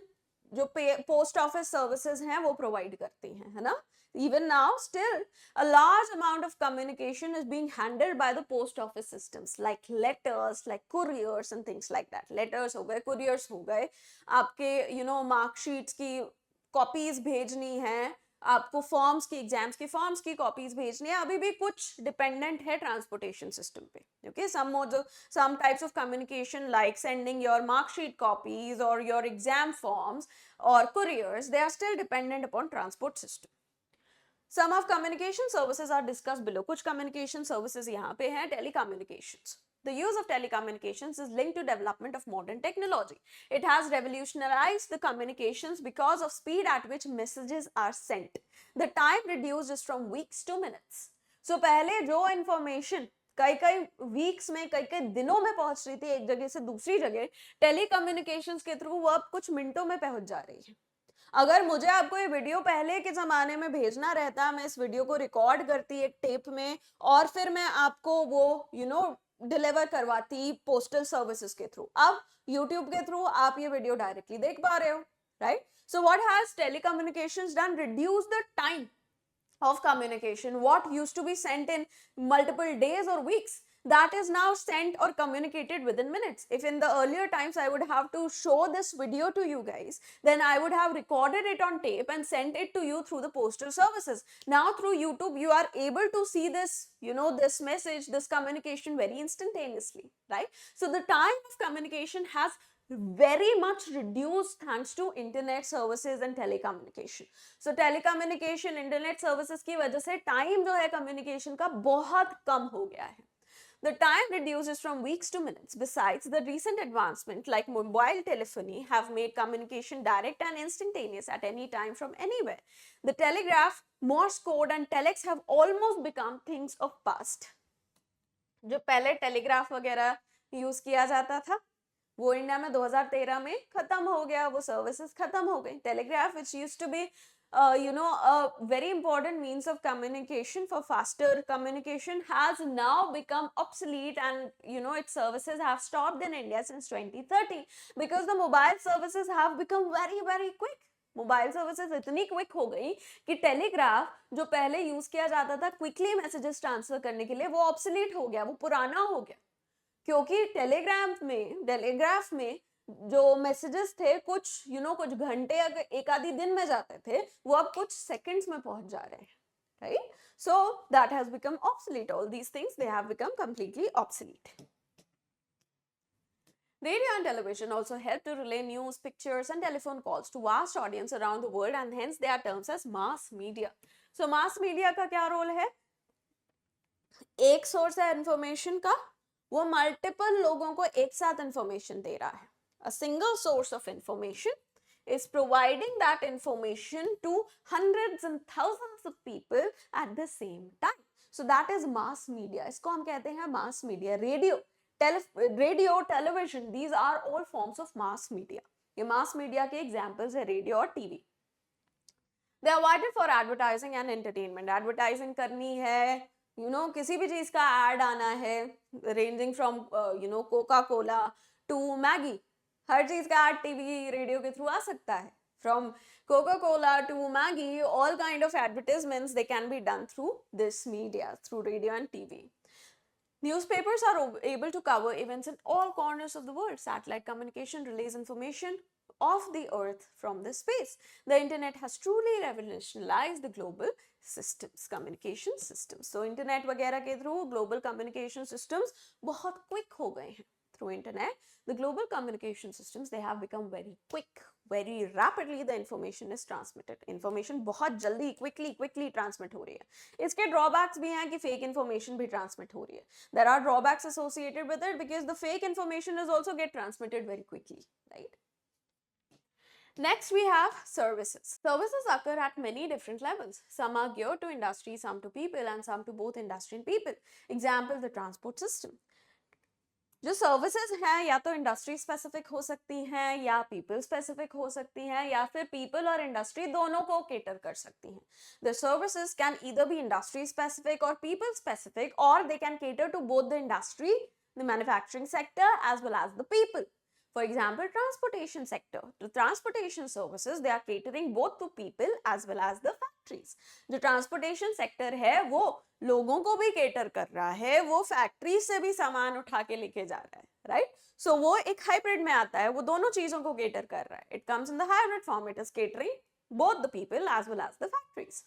जो post office services हैं वो provide करती हैं, है ना? Even now, still, a large amount of communication is being handled by the post office systems, like letters, like couriers and things like that. Letters हो गए, couriers हो गए, आपके mark sheets की copies भेजनी है, आपको फॉर्म्स की एग्जाम्स की फॉर्म्स की कॉपीज भेजनी है, अभी भी कुछ डिपेंडेंट है ट्रांसपोर्टेशन सिस्टम पे. Okay, some types of communication like sending your mark sheet copies or your exam forms or couriers, they are still dependent upon transport system. Some of communication services are discussed below. कुछ communication services यहाँ पे हैं. Telecommunications. The use of telecommunications is linked to development of modern technology. It has revolutionized the communications because of speed at which messages are sent. The time reduced is from weeks to minutes. So पहले जो information कई weeks में कई दिनों में पहुंच रही थी एक जगह से दूसरी जगह, टेलीकम्युनिकेशंस के थ्रू वो अब कुछ मिनटों में पहुंच जा रही है. अगर मुझे आपको ये वीडियो पहले के ज़माने में भेजना रहता, मैं इस वीडियो को रिकॉर्ड करती एक टेप में और फिर मैं आपको वो डिलीवर करवाती पोस्टल सर्विसेज के थ्रू. अब यूट्यूब के थ्रू आप ये वीडियो डायरेक्टली देख पा रहे हो, right? So what has telecommunications done? Reduce the time of communication. What used to be sent in multiple days or weeks, that is now sent or communicated within minutes. If in the earlier times I would have to show this video to you guys, then I would have recorded it on tape and sent it to you through the postal services. Now through YouTube you are able to see this, this message, this communication very instantaneously, right? So the time of communication has very much reduced thanks to internet services and telecommunication. So telecommunication, internet services की वजह से time जो है communication का बहुत कम हो गया है. The time reduces from weeks to minutes. Besides, the recent advancement like mobile telephony have made communication direct and instantaneous at any time from anywhere. The telegraph, Morse code and telex have almost become things of past. जो पहले telegraph वगैरह use किया जाता था वो India में 2013 में खत्म हो गया, वो सर्विसेज खत्म हो गई. Telegraph which used to be a very important means of communication for faster communication has now become obsolete, and its services have stopped in India since 2013 because the mobile services have become very quick. Mobile services इतनी quick हो गई कि telegraph जो पहले use किया जाता था quickly messages transfer करने के लिए, वो ऑब्सोलीट हो गया, वो पुराना हो गया. क्योंकि टेलीग्राफ में जो मैसेजेस थे कुछ कुछ घंटे या एक आधी दिन में जाते थे, वो अब कुछ सेकंड्स में पहुंच जा रहे हैं, right? So that has become obsolete. All these things they have become completely obsolete. Radio and television also help to relay news, pictures and telephone calls to vast audience around the world, and hence they are termed as mass media. So mass media का क्या role है? एक source है information का, वो multiple लोगों को एक साथ इंफॉर्मेशन दे रहा है. A single source of information is providing that information to hundreds and thousands of people at the same time. So that is mass media. इसको हम कहते हैं mass media. Radio, television, these are all forms of mass media. ये mass media के examples है radio और TV. They are vital for advertising and entertainment. Advertising करनी है, किसी भी चीज का ad आना है, ranging from Coca-Cola to Maggi. हर चीज का ad TV, रेडियो के थ्रू आ सकता है. From Coca-Cola to Maggi, all kind of advertisements, they can be done through this media, through radio and TV. Newspapers are able to cover events in all corners of the world. Satellite communication relays information of the earth from the space. The internet has truly revolutionized the global systems, communication systems. So internet वगैरह के through global communication systems बहुत quick हो गए हैं. Through internet, the global communication systems, they have become very quick. Very rapidly the information is transmitted. Information बहुत जल्दी quickly transmit हो रही है. इसके drawbacks भी हैं कि fake information भी transmit हो रही है. There are drawbacks associated with it because the fake information is also get transmitted very quickly, right? Next we have services. Services occur at many different levels. Some are geared to industry, some to people, and some to both industry and people. Example, the transport system. जो services हैं या तो industry specific हो सकती हैं या people specific हो सकती हैं या फिर पीपल और इंडस्ट्री दोनों को केटर कर सकती हैं. The services can either be industry specific और पीपल स्पेसिफिक और they can cater to both the industry, the manufacturing sector as well as the people. For example, transportation sector. The transportation services, they are catering both to people as well as the factories. जो transportation sector है वो लोगों को भी cater कर रहा है, वो factory से भी सामान उठा के लेके जा रहा है, right? So वो एक hybrid में आता है, वो दोनों चीजों को cater कर रहा है. It comes in the hybrid form. It is catering both the people as well as the factories.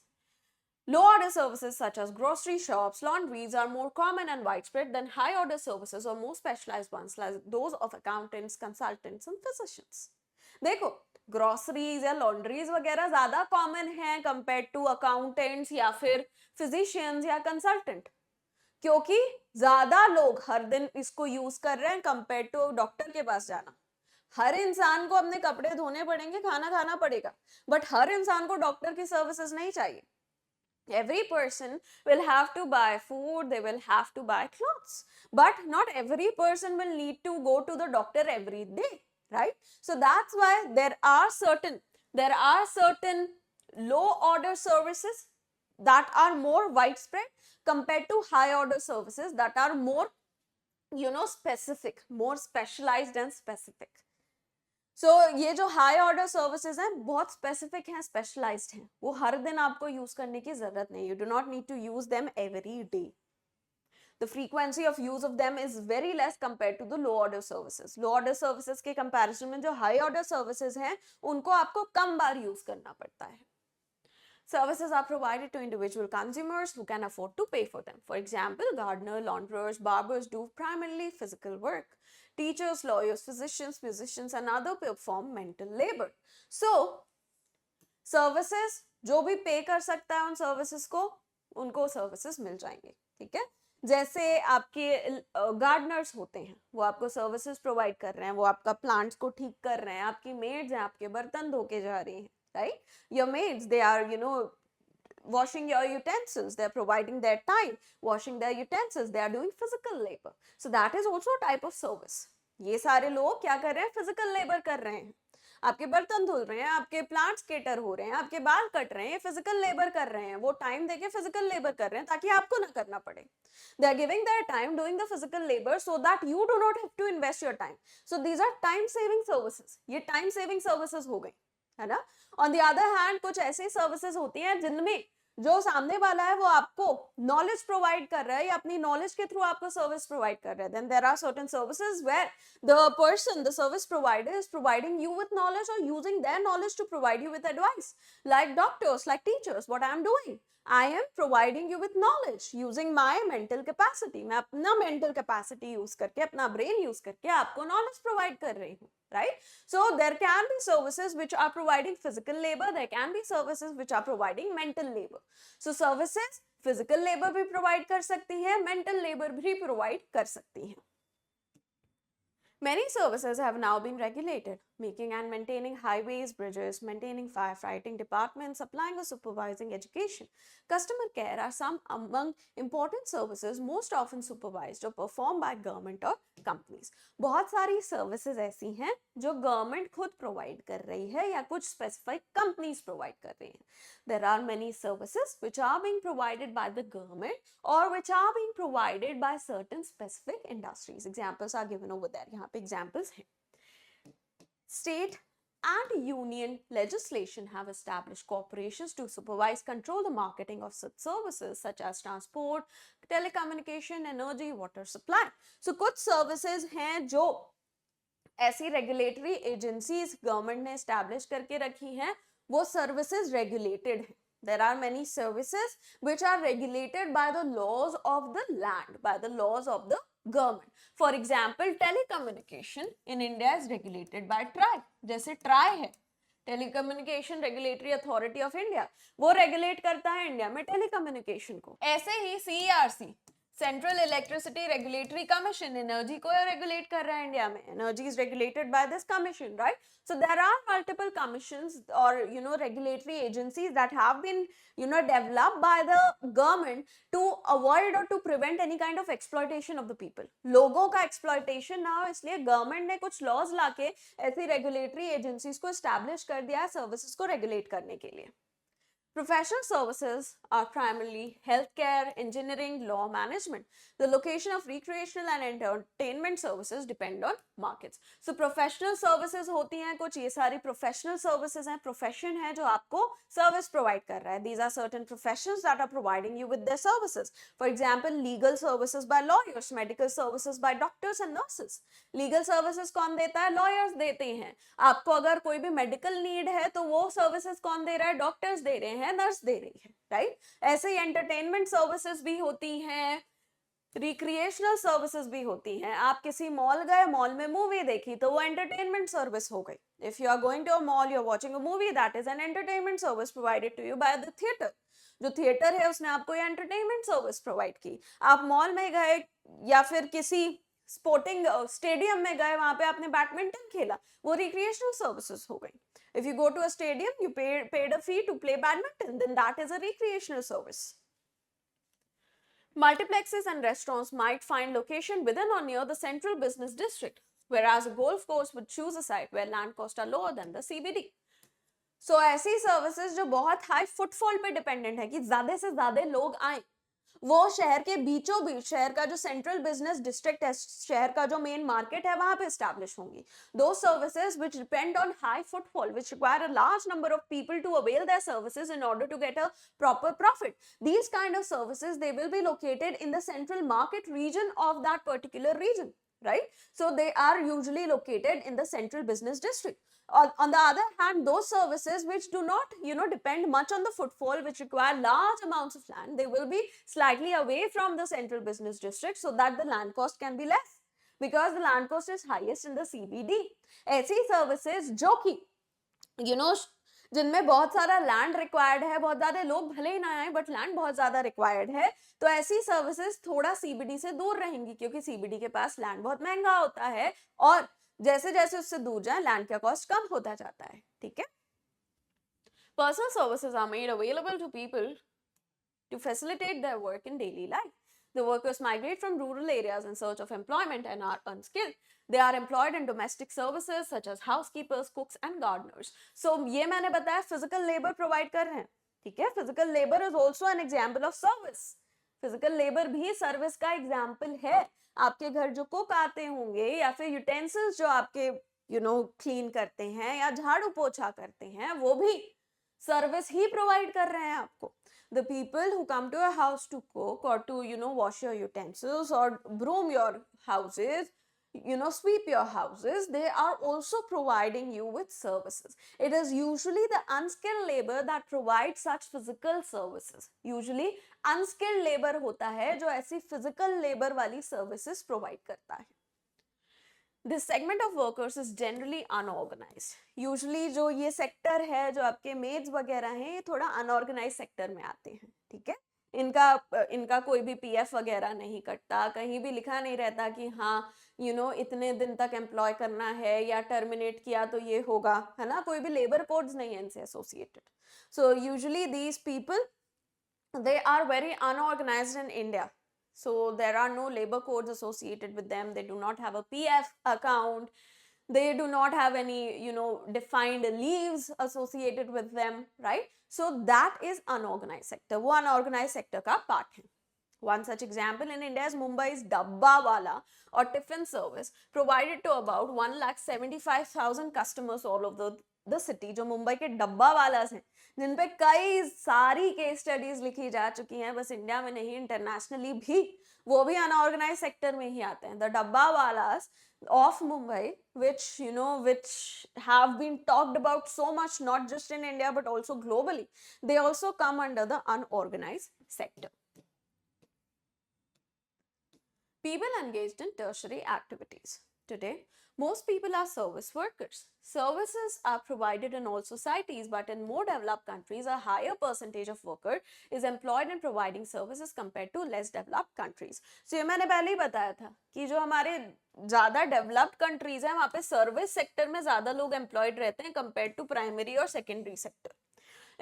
Low-order services such as grocery shops, laundries are more common and widespread than high-order services or more specialized ones like those of accountants, consultants and physicians. देखो, groceries या laundries वगैरह ज़्यादा common हैं compared to accountants या फिर physicians या consultant, क्योंकि ज़्यादा लोग हर दिन इसको use कर रहे हैं compared to डॉक्टर के पास जाना. हर इंसान को अपने कपड़े धोने पड़ेंगे, खाना खाना पड़ेगा, बट हर इंसान को डॉक्टर की सर्विसेज नहीं चाहिए. Every person will have to buy food, they will have to buy clothes, but not every person will need to go to the doctor every day, right? So that's why there are certain low order services that are more widespread compared to high order services that are more, specific, more specialized and specific. सो ये जो high order services हैं बहुत specific हैं, specialised हैं, वो हर दिन आपको use करने की जरूरत नहीं. You do not need to use them every day. The frequency of use of them is very less compare to the low order services. Low order services के कंपैरिजन में जो हाई ऑर्डर सर्विसेज हैं उनको आपको कम बार use करना पड़ता है. Services are provided to individual consumers who can afford to pay for them. For example, gardener, launderers, barbers do primarily physical work. Teachers, lawyers, physicians, musicians and other perform mental labor. So, services जो भी पे कर सकता है उन services को, उनको services मिल जाएंगे. ठीक है, जैसे आपके गार्डनर्स होते हैं, वो आपको सर्विसेज प्रोवाइड कर रहे हैं, वो आपका प्लांट्स को ठीक कर रहे हैं. आपकी मेड्स हैं, आपके बर्तन धो के जा रही हैं, right? Your maids, they are, washing your utensils, they're providing their time, washing their utensils, they are doing physical labor. So that is also a type of service. ये सारे लोग क्या कर रहे हैं? Physical labor कर रहे हैं. आपके बर्तन धुल रहे हैं, आपके प्लांट्स केटर हो रहे हैं, आपके बाल कट रहे हैं, फिजिकल लेबर कर रहे हैं. वो टाइम देके फिजिकल लेबर कर रहे हैं ताकि आपको ना करना पड़े. They are giving their time doing the physical labor so that you do not have to invest your time. So these are time saving services. ये time saving services हो गई, है ना. ऑन द अदर हैंड कुछ ऐसी services होती हैं जिनमें जो सामने वाला है वो आपको नॉलेज प्रोवाइड कर रहा है या अपनी नॉलेज के थ्रू आपको सर्विस प्रोवाइड कर रहा है. Then there are certain services where the service provider is providing you with knowledge और using their knowledge to provide you with advice. Like doctors, like teachers, what I am doing, I am providing you with knowledge using my mental capacity. मैं अपना mental capacity use करके, अपना brain use करके आपको knowledge provide कर रही हूँ, right? So there can be services which are providing physical labor. There can be services which are providing mental labor. So services physical labor भी provide कर सकती हैं, mental labor भी provide कर सकती हैं. Many services have now been regulated, making and maintaining highways, bridges, maintaining firefighting departments, supplying or supervising education. Customer care are some among important services most often supervised or performed by government or companies. बहुत सारी services ऐसी हैं जो government खुद provide कर रही है या कुछ specific companies provide कर रही हैं. There are many services which are being provided by the government or which are being provided by certain specific industries. Examples are given over there. यहाँ पे examples हैं. State and union legislation have established corporations to supervise, control the marketing of such services such as transport, telecommunication, energy, water supply. So कुछ services हैं जो ऐसी regulatory agencies government ने establish करके रखी हैं, वो services regulated हैं. There are many services which are regulated by the laws of the land, by the laws of the government. For example, telecommunication in India is regulated by TRAI. जैसे TRAI है, Telecommunication Regulatory Authority of India, वो regulate करता है India में telecommunication को. ऐसे ही CERC, central electricity regulatory commission energy को regulate कर रहा है इंडिया में. Energy is regulated by this commission, right? So there are multiple commissions or regulatory agencies that have been developed by the government to avoid or to prevent any kind of exploitation of the people. लोगों का exploitation ना हो इसलिए government ने कुछ laws लाके ऐसी regulatory agencies को establish कर दिया है services को regulate करने के लिए. Professional services are primarily healthcare, engineering, law management. The location of recreational and entertainment services depend on markets. So professional services होती हैं कुछ, ये सारी professional services हैं, profession है जो आपको service provide कर रहा है. These are certain professions that are providing you with their services. For example, legal services by lawyers, medical services by doctors and nurses. Legal services कौन देता है? Lawyers देते हैं. आपको अगर कोई भी medical need है तो वो services कौन दे रहा है? Doctors दे रहे हैं, नर्स दे रही है, राइट? ऐसे ही एंटरटेनमेंट सर्विसेज भी होती हैं, रिक्रिएशनल सर्विसेज भी होती हैं. आप किसी मॉल गए, मॉल में मूवी देखी तो वो एंटरटेनमेंट सर्विस हो गई. If you are going to a mall, you are watching a movie, that is an entertainment service provided to you by the theatre. जो थिएटर है उसने आपको ये एंटरटेनमेंट सर्विस प्रोवाइड की. आप मॉल में गए या फिर किसी स्पोर्टिंग स्टेडियम में गए, वहां पे आपने बैडमिंटन खेला, वो रिक्रिएशनल सर्विसेज हो गई. If you go to a stadium, you paid a fee to play badminton, then that is a recreational service. Multiplexes and restaurants might find location within or near the central business district, whereas a golf course would choose a site where land costs are lower than the CBD. So ऐसी services जो बहुत high footfall पे dependent है कि ज़्यादा से ज़्यादा लोग आए, वो शहर के बीचों बीच, शहर का जो सेंट्रल बिजनेस डिस्ट्रिक्ट है, शहर का जो मेन मार्केट है, वहां पे एस्टैब्लिश होंगी. Those services which depend on high footfall, which require a large number of people to avail their services in order to get a proper profit, these kind of services, they will be located in the central market region of that particular region, right? So they are usually located in the central business district. On the other hand, those services which do not depend much on the footfall, which require large amounts of land, they will be slightly away from the central business district so that the land cost can be less, because the land cost is highest in the CBD. ऐसी services जो कि जिनमें बहुत सारा land required है, बहुत ज्यादा लोग भले ही ना आए बट लैंड बहुत ज्यादा रिक्वायर्ड है, तो ऐसी सर्विसेज थोड़ा सीबीडी से दूर रहेंगी, क्योंकि सीबीडी के पास लैंड बहुत महंगा होता है और जैसे जैसे उससे दूर जाए लैंड का कॉस्ट कम होता जाता है. ठीक है. Personal services are made available to people to facilitate their work in daily life. The workers migrate from rural areas in search of employment and are unskilled. They are employed in domestic services such as housekeepers, cooks and gardeners. So ये मैंने बताया physical labor provide कर रहे हैं. ठीक है. Physical labor is also an example of service. Physical labor भी service का example है. आपके घर जो cook आते होंगे या फिर utensils जो आपके clean करते हैं या झाड़ू पोछा करते हैं, वो भी service ही provide कर रहे हैं आपको. The people who come to your house to cook or to wash your utensils or broom your houses, sweep your houses, they are also providing you with services. It is usually the unskilled labor that provides such physical services. Usually unskilled labor होता है जो ऐसी physical labor वाली services provide करता है. This segment of workers is generally unorganized. Usually जो ये sector है, जो आपके मेड्स वगैरह हैं, ये थोड़ा अनऑर्गेनाइज सेक्टर में आते हैं. ठीक है. इनका कोई भी पीएफ वगैरह नहीं कटता, कहीं भी लिखा नहीं रहता कि हाँ इतने दिन तक एम्प्लॉय करना है या टर्मिनेट किया तो ये होगा, है ना. कोई भी लेबर कोड्स नहीं है इनसे associated. So usually these people, they are very unorganized in India. So there are no labor codes associated with them. They do not have a PF account. They do not have any, defined leaves associated with them, right? So that is unorganized sector. वो unorganized sector का part है. One such example in India is Mumbai's Dabbawala or tiffin service provided to about 1,75,000 customers all over the city. जो मुंबई के डब्बा वालास हैं, जिन पे कई सारी केस स्टडीज लिखी जा चुकी हैं, बस इंडिया में नहीं इंटरनेशनली भी, वो भी अनऑर्गेनाइज सेक्टर में ही आते हैं. द डब्बा वालास of Mumbai, which have been talked about so much, not just in India but also globally, they also come under the unorganized sector. People engaged in tertiary activities. Today, most people are service workers. Services are provided in all societies, but in more developed countries, a higher percentage of worker is employed in providing services compared to less developed countries. So ये मैंने पहले ही बताया था कि जो हमारे ज़्यादा developed countries हैं वहाँ पे सर्विस सेक्टर में ज़्यादा लोग एम्प्लॉयड रहते हैं कंपेयर टू प्राइमरी और secondary sector.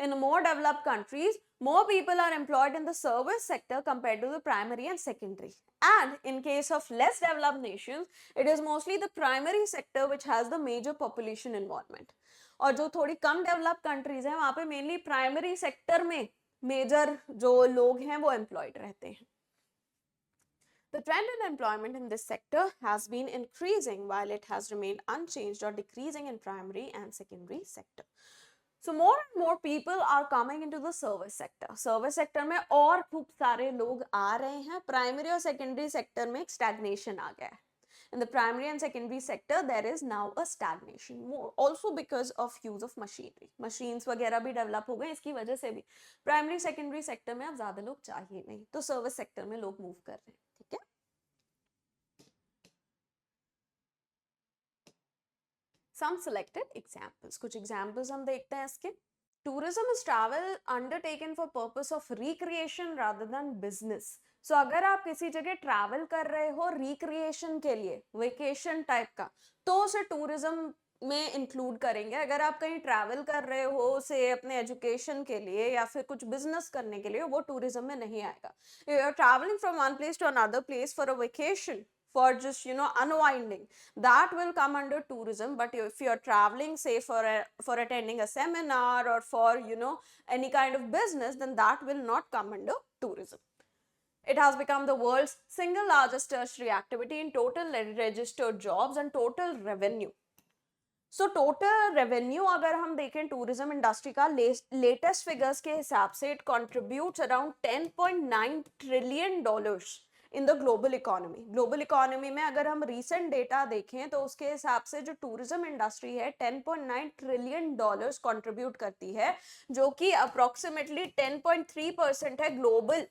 In more developed countries, more people are employed in the service sector compared to the primary and secondary. And in case of less developed nations, it is mostly the primary sector which has the major population involvement. और जो थोड़ी कम developed countries हैं वहाँ पे mainly primary sector में major जो लोग हैं वो एम्प्लॉयड रहते हैं. The trend in employment in this sector has been increasing while it has remained unchanged or decreasing in primary and secondary sector. So more and more people are coming into the service sector. Service sector में और खूब सारे लोग आ रहे हैं. Primary और secondary sector में stagnation आ गया है. In the primary and secondary sector, there is now a stagnation. More also because of use of machinery. Machines वगैरह भी develop हो गए इसकी वजह से भी primary secondary sector में अब ज़्यादा लोग चाहिए नहीं. तो service sector में लोग move कर रहे हैं. ठीक है? Some selected examples. कुछ examples हम देखते हैं इसके. Tourism is travel undertaken for purpose of recreation rather than business. So अगर आप किसी जगह travel कर रहे हो recreation के लिए, vacation type का, तो उसे tourism में include करेंगे. अगर आप कहीं travel कर रहे हो से अपने education के लिए या फिर कुछ business करने के लिए, वो tourism में नहीं आएगा. You are traveling from one place to another place for a vacation, for just unwinding, that will come under tourism. But if you're traveling say for attending a seminar or for any kind of business, then that will not come under tourism. It has become the world's single largest tertiary activity in total registered jobs and total revenue. So total revenue अगर हम देखें tourism industry का latest figures के हिसाब से it contributes around $10.9 trillion in the global economy. Global economy में अगर हम recent data देखें तो उसके हिसाब से जो tourism industry है $10.9 trillion contribute करती है, जो कि approximately 10.3% है global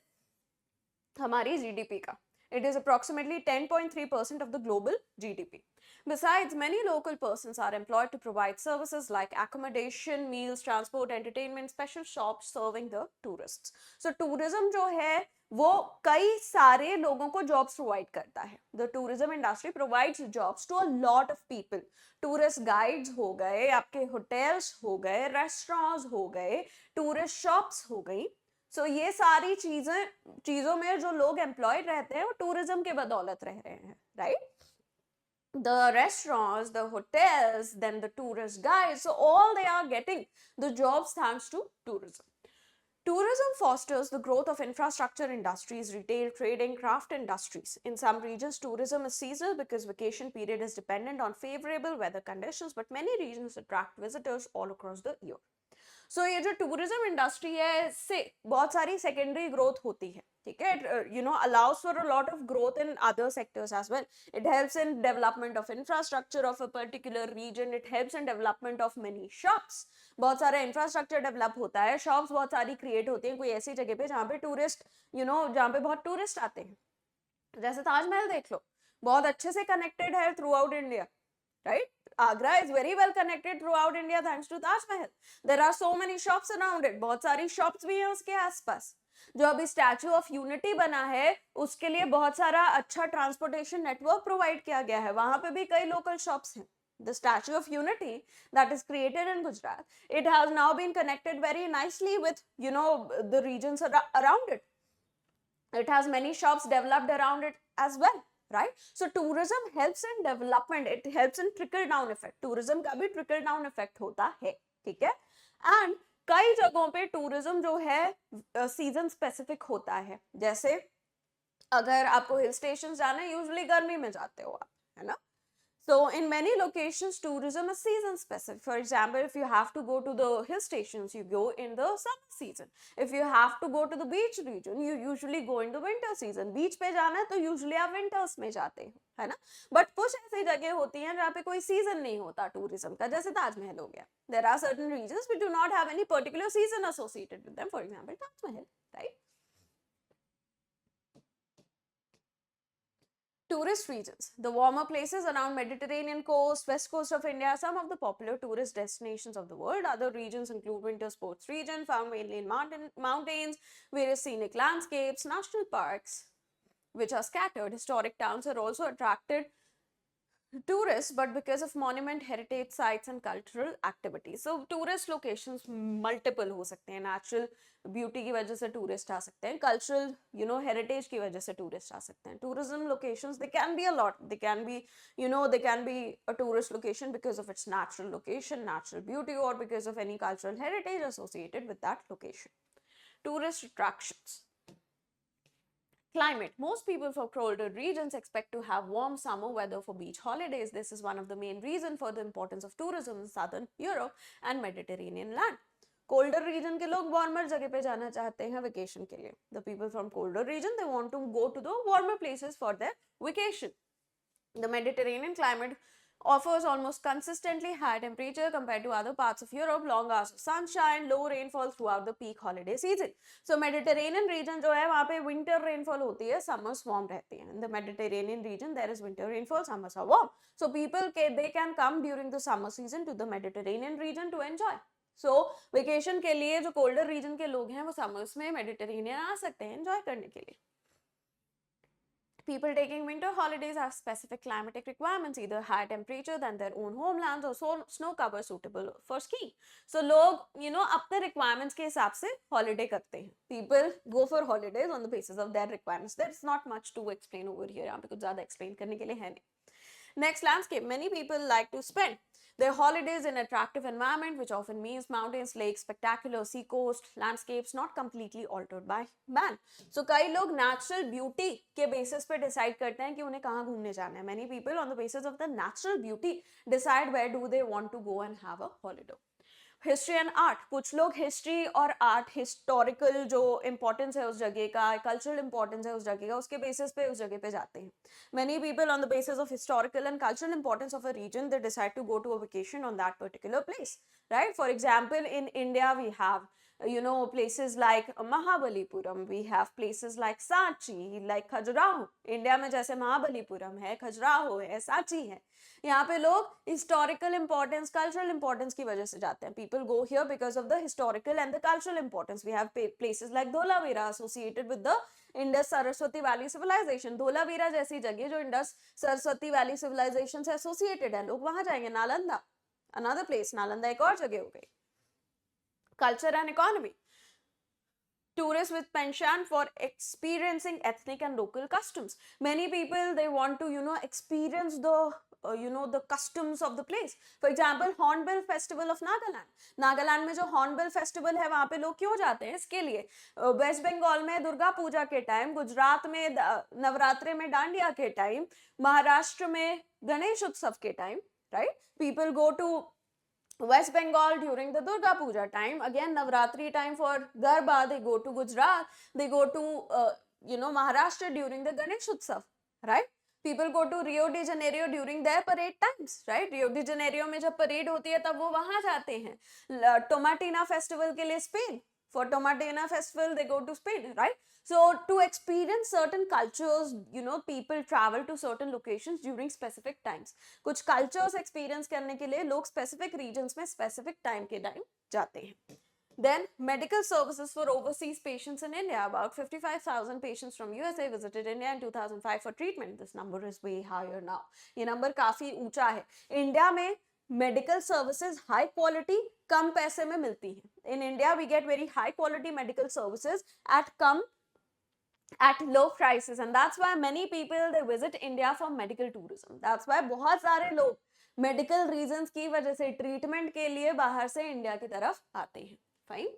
हमारी GDP का. It is approximately 10.3% of the global GDP. Besides, many local persons are employed to provide services like accommodation, meals, transport, entertainment, special shops serving the tourists. So tourism जो है वो कई सारे लोगों को jobs provide करता है. The tourism industry provides jobs to a lot of people. Tourist guides हो गए, आपके hotels हो गए, restaurants हो गए, tourist shops हो गई. So ये सारी चीजों में जो लोग एम्प्लॉयड रहते हैं वो टूरिज्म के बदौलत रह रहे हैं, right? The restaurants, the hotels, then the tourist guides, so all they are getting the jobs thanks to tourism. Tourism fosters the growth of infrastructure industries, retail, trading, craft industries. In some regions, tourism is seasonal because vacation period is dependent on favorable weather conditions, but many regions attract visitors all across the year. So ये जो tourism industry है इससे बहुत सारी secondary growth होती है, ठीक है. allows for a lot of growth in other sectors as well. It helps in development of infrastructure of a particular region. It helps in development of many shops. बहुत सारा इंफ्रास्ट्रक्चर डेवलप होता है, shops बहुत सारी create होती हैं कोई ऐसी जगह पे जहाँ पे टूरिस्ट जहाँ पे बहुत टूरिस्ट आते हैं. जैसे ताजमहल देख लो, बहुत अच्छे से कनेक्टेड है through out India, right? Agra is very well connected throughout India thanks to Taj Mahal. There are so many shops around it. बहुत सारी shops भी हैं उसके आसपास. जो अभी स्टैचू ऑफ यूनिटी बना है उसके लिए बहुत सारा अच्छा ट्रांसपोर्टेशन नेटवर्क प्रोवाइड किया गया है. वहां पे भी कई लोकल शॉप्स हैं. The Statue of Unity that is created in Gujarat, it has now been connected very nicely with the regions around it. It has many shops developed around it as well. Right? So tourism helps in development. It helps in trickle down effect. Tourism का भी trickle down effect होता है, ठीक है. And कई जगहों पे tourism जो है season specific होता है. जैसे अगर आपको hill stations जाना है, usually गर्मी में जाते हो आप, है ना. So in many locations, tourism is season specific. For example, if you have to go to the hill stations, you go in the summer season. If you have to go to the beach region, you usually go in the winter season. Beach पे जाना है तो usually आप winters में जाते हो, है ना. But कुछ ऐसी जगह होती हैं जहाँ पे कोई season नहीं होता tourism का, जैसे ताजमहल हो गया. There are certain regions which do not have any particular season associated with them. For example, Taj Mahal, right? Tourist regions. The warmer places around Mediterranean coast, west coast of India are some of the popular tourist destinations of the world. Other regions include winter sports region, found mainly in mountains, various scenic landscapes, national parks, which are scattered. Historic towns are also attracted tourists, but because of monument, heritage sites and cultural activities. So tourist locations multiple हो सकते हैं. Natural beauty की वजह से tourist आ सकते हैं. Cultural, heritage की वजह से tourist आ सकते हैं. Tourism locations, they can be a lot. They can be, they can be a tourist location because of its natural location, natural beauty, or because of any cultural heritage associated with that location. Tourist attractions. Climate. Most people from colder regions expect to have warm summer weather for beach holidays. This is one of the main reasons for the importance of tourism in southern Europe and Mediterranean land. Colder region के लोग warmer जगह पे जाना चाहते हैं vacation के लिए. The people from colder region, they want to go to the warmer places for their vacation. The Mediterranean climate offers almost consistently high temperature compared to other parts of Europe, long hours of sunshine, low rainfall throughout the peak holiday season. So Mediterranean region जो है वहाँ पे winter rainfall होती है, summers warm रहती हैं. In the Mediterranean region there is winter rainfall, summers are warm. So people they can come during the summer season to the Mediterranean region to enjoy. So vacation के लिए जो colder region के लोग हैं वो summers में Mediterranean आ सकते हैं enjoy करने के लिए. People taking winter holidays have specific climatic requirements, either high temperature than their own homelands or snow cover suitable for skiing. So log, अपने requirements के हिसाब से holiday करते हैं. People go for holidays on the basis of their requirements. There's not much to explain over here. यहाँ पे कुछ ज़्यादा explain करने के लिए है नहीं. Next, landscape. Many people like to spend their holidays in attractive environment, which often means mountains, lakes, spectacular sea coast, landscapes not completely altered by man. So कई लोग natural beauty के basis पे decide करते हैं कि उन्हें कहाँ घूमने जाना है. Many people on the basis of the natural beauty decide where do they want to go and have a holiday. History and art. कुछ लोग हिस्ट्री और आर्ट, हिस्टोरिकल जो इंपॉर्टेंस है उस जगह का, कल्चरल इंपॉर्टेंस है उस जगह का, उसके बेसिस पे उस जगह पे जाते हैं. Many people on the basis of historical and cultural importance of a region, they decide to go to a vacation on that particular place, right? For example, in India we have places like Mahabalipuram, we have places like Sanchi, like Khajuraho. India में जैसे महाबलीपुरम है, खजुराहो है, सांची है, यहाँ पे लोग historical importance, cultural importance की वजह से जाते हैं. People go here because of the historical and the cultural importance. We have places like Dholavira associated with the Indus Saraswati Valley civilization. Dholavira जैसी जगह जो Indus Saraswati Valley civilization से associated है, लोग वहाँ जाएंगे. Nalanda, another place. नालंदा एक और जगह हो गई. Culture and economy. Tourists with penchant for experiencing ethnic and local customs. Many people, they want to experience the the customs of the place. For example, Hornbill Festival of Nagaland. Nagaland में जो hornbill festival है वहां पे लोग क्यों जाते हैं? इसके लिए वेस्ट बंगाल में दुर्गा पूजा के टाइम, गुजरात में नवरात्रे में डांडिया के टाइम, महाराष्ट्र में गणेश उत्सव के time, right? People go to West Bengal during the Durga Puja time, again Navratri time for Garba, they go to Gujarat, they go to Maharashtra during the Ganesh Utsav, right? People go to Rio de Janeiro during their parade times, right? Rio de Janeiro में जब parade होती है तब वो वहाँ जाते हैं. Tomatina festival के लिए Spain, for Tomatina festival they go to Spain, right? So to experience certain cultures, people travel to certain locations during specific times. कुछ cultures experience करने के लिए लोग specific regions में specific time के time जाते हैं. Then medical services for overseas patients in India. About 55,000 patients from USA visited India in 2005 for treatment. This number is way higher now. ये number काफी ऊंचा है. India में medical services high quality कम पैसे में मिलती हैं. In India we get very high quality medical services at low prices, and that's why many people they visit India for medical tourism. That's why बहुत सारे लोग medical reasons की वजह से treatment के लिए बाहर से इंडिया की तरफ आते हैं. Fine.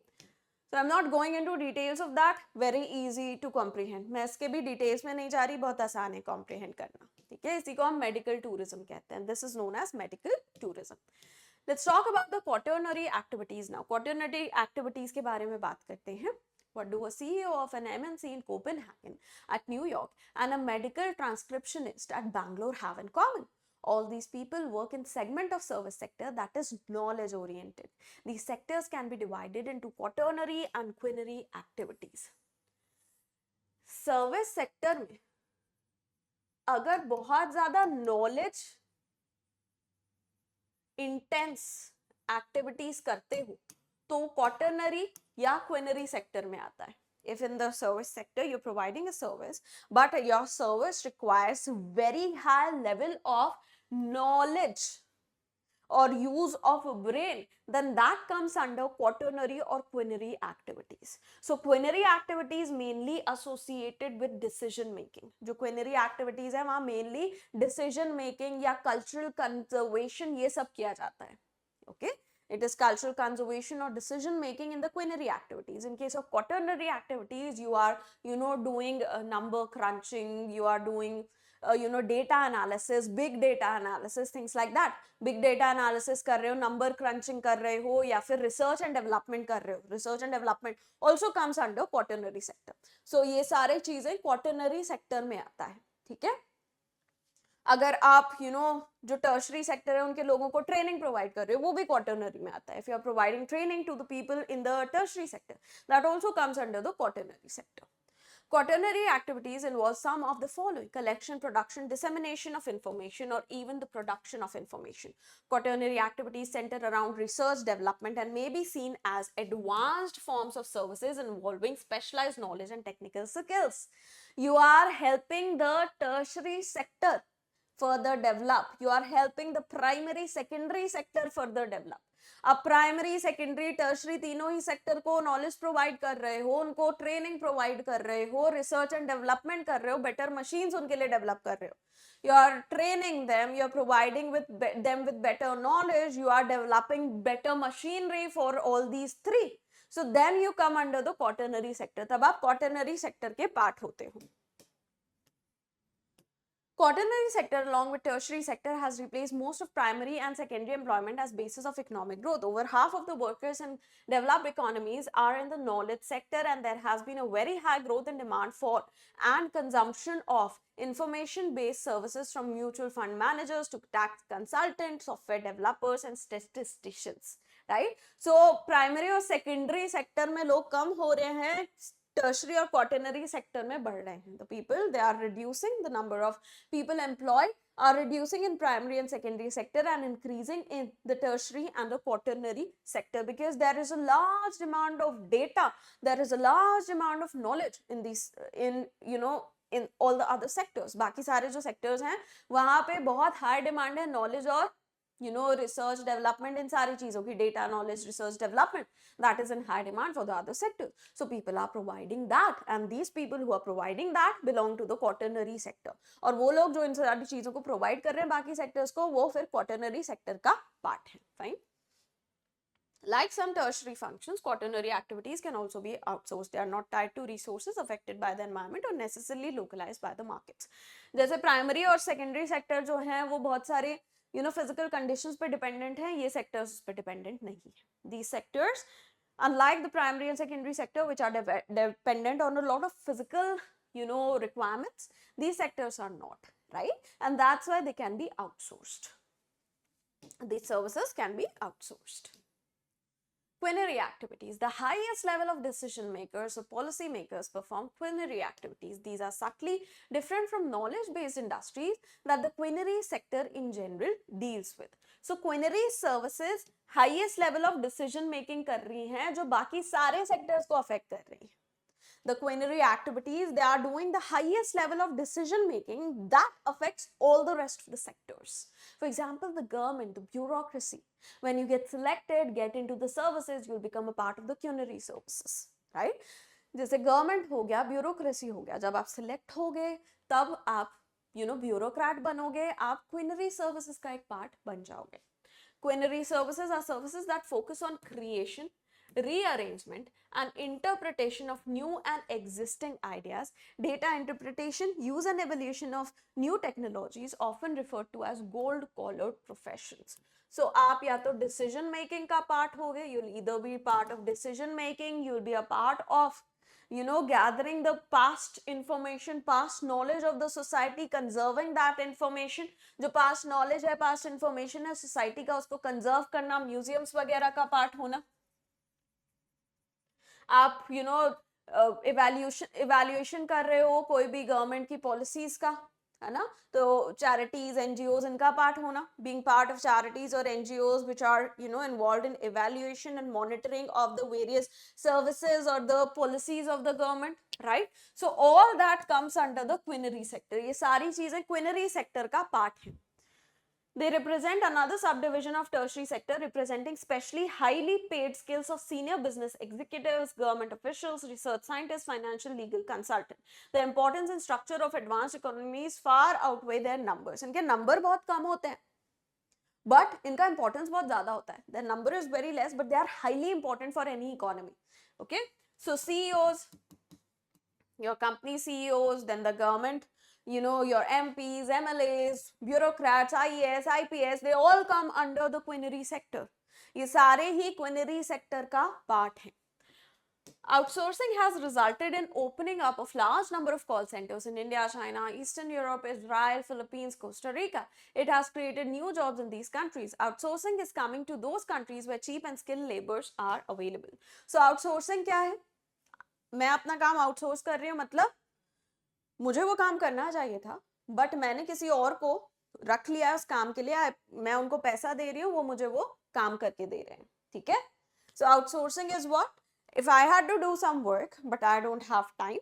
So I'm not going into details of that. Very easy to comprehend. मैं इसके भी details में नहीं जा रही, बहुत आसान है comprehend करना. ठीक है, इसी को हम medical tourism कहते हैं. This is known as medical tourism. Let's talk about the quaternary activities now. Quaternary activities के बारे में बात करते हैं. What do a CEO of an MNC in Copenhagen, at New York, and a medical transcriptionist at Bangalore have in common? All these people work in segment of service sector that is knowledge oriented. These sectors can be divided into quaternary and quinary activities. Service sector में अगर बहुत ज्यादा knowledge intense activities करते हो तो quaternary या quinary sector में आता है. If in the service sector you're providing a service, but your service requires very high level of knowledge or use of brain, then that comes under quaternary or quinary activities. So quinary activities mainly associated with decision making. जो quinary activities है वहाँ mainly decision making या cultural conservation ये सब किया जाता है. Okay, it is cultural conservation or decision making in the quinary activities. In case of quaternary activities, you are doing number crunching, you are doing data analysis, big data analysis, things like that. Big data analysis कर रहे हो, number crunching कर रहे हो, या फिर research and development कर रहे हो. Research and development also comes under quaternary sector. So ये सारे चीजें quaternary sector में आता है. ठीक है. अगर आप जो टर्शरी सेक्टर है उनके लोगों को ट्रेनिंग प्रोवाइड कर रहे हो वो भी क्वाटरनरी में आता है. If you are providing training to the people in the tertiary sector, that also comes under the quaternary sector. Quaternary activities involve some of the following: collection, production, dissemination of information, or even the production of information. Quaternary activities center around research, development, and may be seen as advanced forms of services involving specialized knowledge and technical skills. You are helping the tertiary sector further develop. You are helping the primary, secondary sector further develop. अब primary, secondary, tertiary तीनों ही sector को knowledge provide कर रहे हो, उनको training provide कर रहे हो, रिसर्च एंड डेवलपमेंट कर रहे हो, बेटर मशीन्स उनके लिए डेवलप कर रहे हो. You are training them, you are providing them with better knowledge, you are developing better machinery for all these three. So then you come under the quaternary sector. तब आप quaternary sector के part होते हो. Quaternary sector along with tertiary sector has replaced most of primary and secondary employment as basis of economic growth. Over half of the workers in developed economies are in the knowledge sector, and there has been a very high growth in demand for and consumption of information based services from mutual fund managers to tax consultants, software developers and statisticians, right? So primary और secondary sector में लोग कम हो रहे हैं, tertiary और quaternary sector में बढ़ रहे हैं. The people, they are reducing, the number of people employed are reducing in primary and secondary sector and increasing in the tertiary and the quaternary sector, because there is a large demand of data, there is a large demand of knowledge in these in all the other sectors. बाकी सारे जो sectors हैं वहाँ पे बहुत high demand है knowledge और research development, in सारी चीजों की data knowledge research development, that is in high demand for the other sectors. So people are providing that, and these people who are providing that belong to the quaternary sector. और वो लोग जो इन सारी चीजों को provide कर रहे हैं बाकी sectors को, वो फिर quaternary sector का part है. Fine. Like some tertiary functions, quaternary activities can also be outsourced. They are not tied to resources affected by the environment or necessarily localized by the markets. जैसे primary और secondary sector जो हैं वो बहुत सारे physical conditions पे dependent हैं, ये sectors पे dependent नहीं है. These sectors, unlike the primary and secondary sector, which are dependent on a lot of physical requirements, these sectors are not, right? And that's why they can be outsourced. These services can be outsourced. Quinary activities. The highest level of decision makers or policy makers perform quinary activities. These are subtly different from knowledge-based industries that the quinary sector in general deals with. So quinary services highest level of decision making कर रही हैं जो बाकी सारे sectors को affect कर रही हैं. The quinary activities, they are doing the highest level of decision making that affects all the rest of the sectors. For example, the government, the bureaucracy. When you get selected, get into the services, you'll become a part of the quinary services, right? जैसे government हो गया, bureaucracy हो गया. जब आप select हो गए, तब आप bureaucrat बनोगे, आप quinary services का एक part बन जाओगे. Quinary services are services that focus on creation, rearrangement and interpretation of new and existing ideas, data interpretation, use and evaluation of new technologies, often referred to as gold-collared professions. So आप या तो decision making का part होगे, you'll either be part of decision making, you'll be a part of gathering the past information, past knowledge of the society, conserving that information. जो past knowledge है, past information है society का, उसको conserve करना, museums वगैरह का part होना. आप evaluation कर रहे हो कोई भी गवर्नमेंट की पॉलिसीज का, है ना. तो charities, NGOs, इनका पार्ट होना, being part of charities or NGOs which are involved in evaluation and monitoring of the various services or the policies of the government, right? So all that comes under the quinary sector. ये सारी चीजें quinary sector का part है. They represent another subdivision of tertiary sector, representing specially highly paid skills of senior business executives, government officials, research scientists, financial, legal consultant. The importance and structure of advanced economies far outweigh their numbers. इनके number बहुत कम होते हैं, but इनका importance बहुत ज़्यादा होता है. Their number is very less, but they are highly important for any economy. Okay, so CEOs, your company CEOs, then the government, your MPs, MLAs, bureaucrats, IAS, IPS, they all come under the quinary sector. ये सारे ही quinary sector का part हैं. Outsourcing has resulted in opening up of large number of call centers in India, China, Eastern Europe, Israel, Philippines, Costa Rica. It has created new jobs in these countries. Outsourcing is coming to those countries where cheap and skilled laborers are available. So outsourcing क्या है? मैं अपना काम outsource कर रही हूँ, मतलब मुझे वो काम करना चाहिए था, बट मैंने किसी और को रख लिया उस काम के लिए. मैं उनको पैसा दे रही हूँ, वो मुझे वो काम करके दे रहे हैं. ठीक है. So outsourcing is what? If I had to do some work but I don't have time,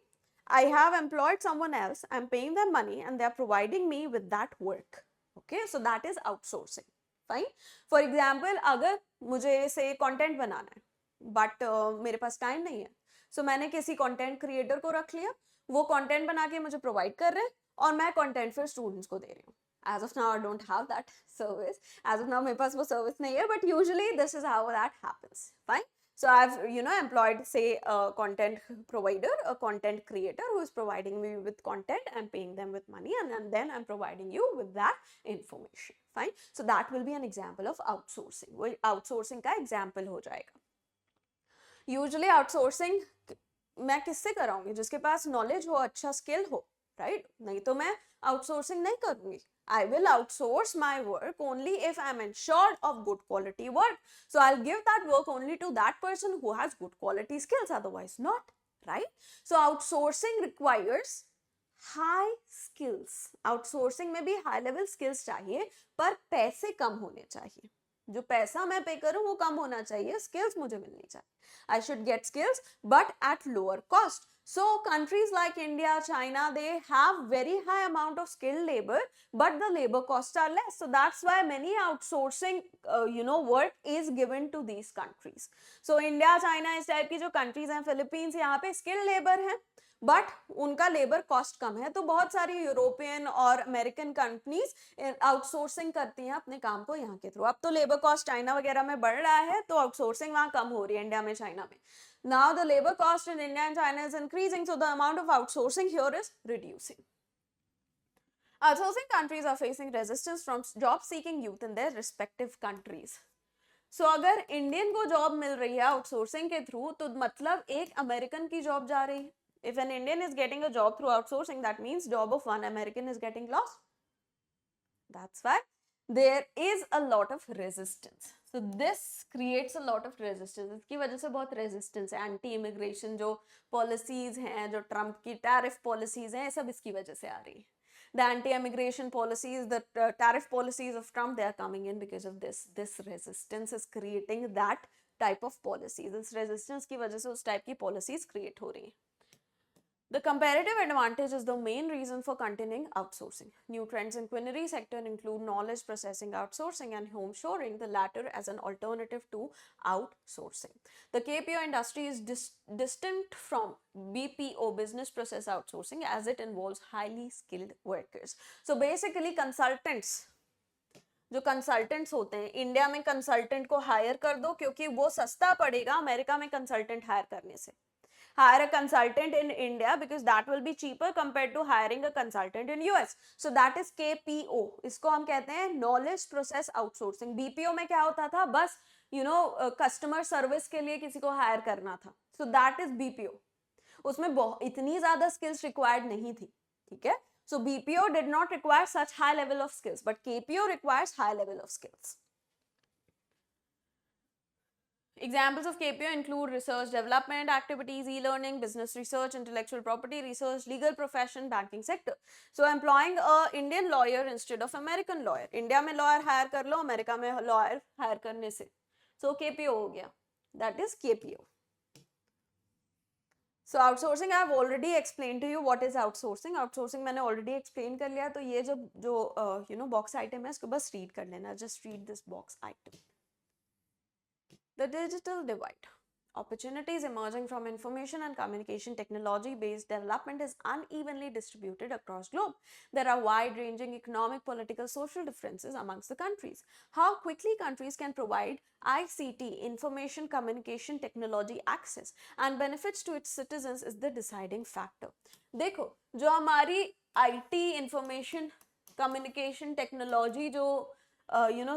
I have employed someone else, I'm paying them money and they are providing me with that work. Okay, so that is outsourcing. Fine. For example, अगर मुझे से content बनाना है but मेरे पास time नहीं है, सो मैंने किसी content creator को रख लिया, वो कंटेंट बना के मुझे प्रोवाइड कर रहे हैं और मैं कंटेंट फिर स्टूडेंट्स को दे रही हूँ. As of now, I don't have that service. As of now, मेरे पास वो service नहीं है, but usually this is how that happens. Fine. So I've employed, say, a content provider, a content creator who is providing me with content. I'm paying them with money, and then I'm providing you with that information. Fine. So that will be an example of outsourcing. वो outsourcing का example हो जाएगा. Usually outsourcing मैं किससे कराऊंगी? जिसके पास knowledge हो, अच्छा skill हो, right? नहीं तो मैं outsourcing नहीं करूंगी. I will outsource my work only if I'm ensured of good quality work. So I'll give that work only to that person who has good quality skills, otherwise not, right? So outsourcing requires high skills. Outsourcing में भी high level skills चाहिए, पर पैसे कम होने चाहिए. जो पैसा मैं पे करूं वो कम होना चाहिए, skills मुझे मिलनी चाहिए. I should get skills, but at lower cost. So countries like India, China, they have very high amount of skilled labor, but the labor costs are less. So that's why many outsourcing, work is given to these countries. So India, China, इस type की जो countries हैं, Philippines, यहाँ पे skilled labor है, but उनका labour cost कम है. तो बहुत सारी यूरोपियन और अमेरिकन कंपनीज आउटसोर्सिंग करती हैं अपने काम को यहाँ के थ्रू. अब तो लेबर कॉस्ट चाइना वगैरह में बढ़ रहा है, तो आउटसोर्सिंग वहाँ कम हो रही है, इंडिया में, चाइना में. Now the labor cost in India and China is increasing, so the amount of outsourcing here is reducing. Outsourcing countries are facing resistance from job-seeking youth in their respective countries. So अगर Indian को job मिल रही है outsourcing के through, तो मतलब एक American की job जा रही है. If an Indian is getting a job through outsourcing, that means job of one American is getting lost. That's why there is a lot of resistance. So this creates a lot of resistance. इसकी वजह से बहुत resistance है. Anti immigration जो policies हैं, जो Trump की tariff policies हैं, सब इसकी वजह से आ रही है. The anti-immigration policies, the tariff policies of Trump, they are coming in because of this. This resistance is creating that type of policies. This resistance की वजह से उस type की policies create हो रही हैं. The comparative advantage is the main reason for continuing outsourcing. New trends in quinary sector include knowledge processing outsourcing and home shoring, the latter as an alternative to outsourcing. The KPO industry is distinct from BPO, business process outsourcing, as it involves highly skilled workers. So basically consultants, जो consultants होते हैं, India में consultant को higher कर दो क्योंकि वो सस्ता पड़ेगा अमेरिका में कंसल्टेंट हायर करने से. Hire a consultant in India because that will be cheaper compared to hiring a consultant in US. So that is KPO. इसको हम कहते हैं knowledge process outsourcing. BPO में क्या होता था? बस customer service के लिए किसी को hire करना था. So that is BPO. उसमें इतनी ज़्यादा skills required नहीं थी. ठीक है? So BPO did not require such high level of skills, but KPO requires high level of skills. Examples of KPO include research development activities, e-learning, business research, intellectual property research, legal profession, banking sector. So employing a Indian lawyer instead of American lawyer. India में lawyer hire कर लो, America में lawyer hire करने से. So KPO हो गया. That is KPO. So outsourcing I have already explained to you what is outsourcing. Outsourcing मैंने already explain कर लिया. तो ये जो box item है इसको बस read कर लेना. Just read this box item. The digital divide. Opportunities emerging from information and communication technology based development is unevenly distributed across globe. There are wide-ranging economic, political, social differences amongst the countries. How quickly countries can provide ICT, information communication technology access and benefits to its citizens is the deciding factor. देखो जो हमारी IT, information communication technology जो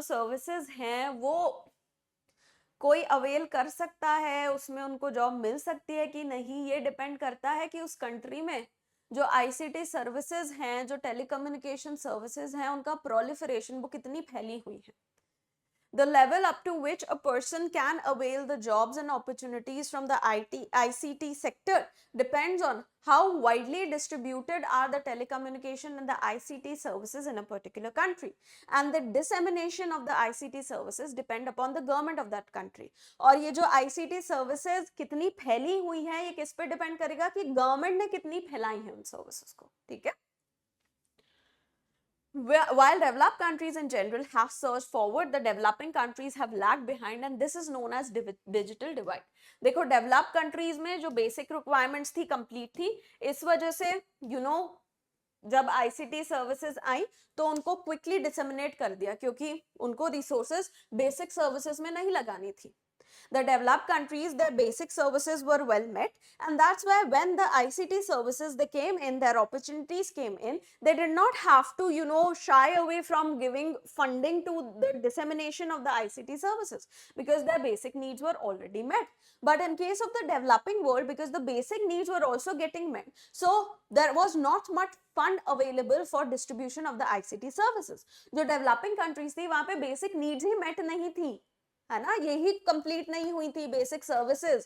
services हैं वो कोई avail कर सकता है, उसमें उनको जॉब मिल सकती है कि नहीं, ये डिपेंड करता है कि उस कंट्री में जो आईसीटी सर्विसेज हैं, जो टेलीकम्युनिकेशन सर्विसेज हैं, उनका प्रोलिफरेशन वो कितनी फैली हुई है. The level up to which a person can avail the jobs and opportunities from the ICT sector depends on how widely distributed are the telecommunication and the ICT services in a particular country. And the dissemination of the ICT services depend upon the government of that country. और ये जो ICT services कितनी फैली हुई हैं, ये किस पे डिपेंड करेगा कि गवर्नमेंट ने कितनी फैलाई है उन सर्विसेज को. ठीक है. While developed countries in general have surged forward, the developing countries have lagged behind and this is known as digital divide. देखो developed countries में जो basic requirements थी complete थी, इस वजह से जब ICT services आई तो उनको quickly disseminate कर दिया क्योंकि उनको resources basic services में नहीं लगानी थी. The developed countries, their basic services were well met, and that's why when the ICT services they came in, their opportunities came in, they did not have to shy away from giving funding to the dissemination of the ICT services because their basic needs were already met. But in case of the developing world, because the basic needs were also getting met, so there was not much fund available for distribution of the ICT services. जो developing countries थी वहाँ पे basic needs ही met नहीं थी, है ना, यही complete नहीं हुई थी, बेसिक सर्विसेज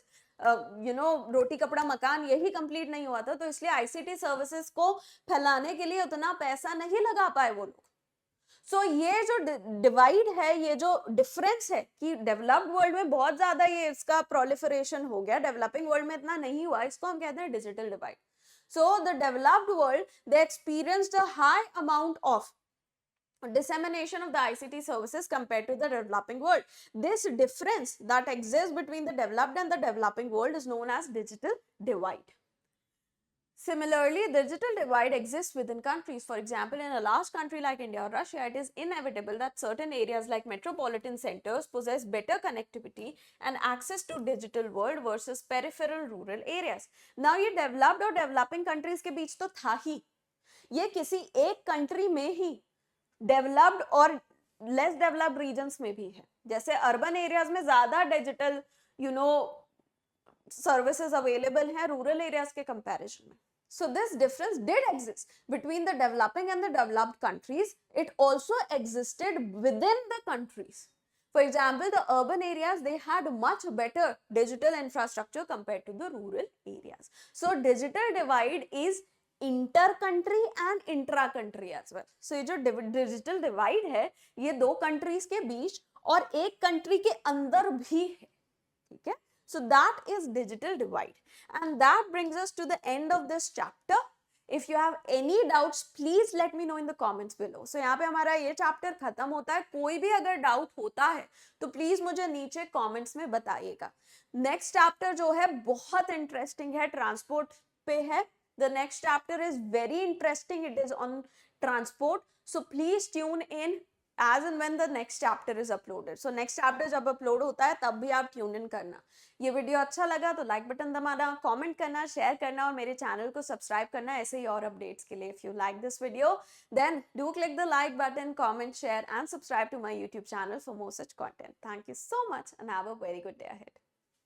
रोटी कपड़ा मकान यही कंप्लीट नहीं हुआ था, तो इसलिए आईसीटी सर्विसेज को फैलाने के लिए उतना पैसा नहीं लगा पाए वो लोग. सो ये जो डिवाइड है, ये जो डिफरेंस है कि डेवलप्ड वर्ल्ड में बहुत ज्यादा ये इसका प्रोलिफरेशन हो गया, डेवलपिंग वर्ल्ड में इतना नहीं हुआ, इसको हम कहते हैं digital divide. So the developed world they experienced a high amount of dissemination of the ICT services compared to the developing world. This difference that exists between the developed and the developing world is known as digital divide. Similarly, digital divide exists within countries. For example, in a large country like India or Russia, it is inevitable that certain areas like metropolitan centers possess better connectivity and access to digital world versus peripheral rural areas. Now, ये developed और developing countries के बीच तो था ही, ये किसी एक country में he developed और लेस डेवलप्ड रीजन्स में भी है. जैसे अर्बन एरियाज में ज्यादा डिजिटल सर्विसेज अवेलेबल हैं रूरल एरियाज के कंपैरिजन में. So this difference did exist between the developing and the developed countries. It also existed within the countries. For example, the urban areas, they had much better digital infrastructure compared to the rural areas. So digital divide is inter country and intra country as well. So ये जो digital divide है ये दो countries के बीच और एक country के अंदर भी है. ठीक है. So that is digital divide and that brings us to the end of this chapter. If you have any doubts please let me know in the comments below. So यहाँ पे हमारा ये चैप्टर खत्म होता है. कोई भी अगर डाउट होता है तो प्लीज मुझे नीचे कमेंट्स में बताइएगा. नेक्स्ट चैप्टर जो है बहुत इंटरेस्टिंग है, ट्रांसपोर्ट पे है. The next chapter is very interesting. It is on transport. So please tune in as and when the next chapter is uploaded. So next chapter जब upload होता है तब भी आप tune in करना. ये वीडियो अच्छा लगा तो like बटन दबाना, comment करना, share करना और मेरे चैनल को subscribe करना ऐसे ही और updates के लिए. If you like this video, then do click the like button, comment, share and subscribe to my YouTube channel for more such content. Thank you so much and have a very good day ahead.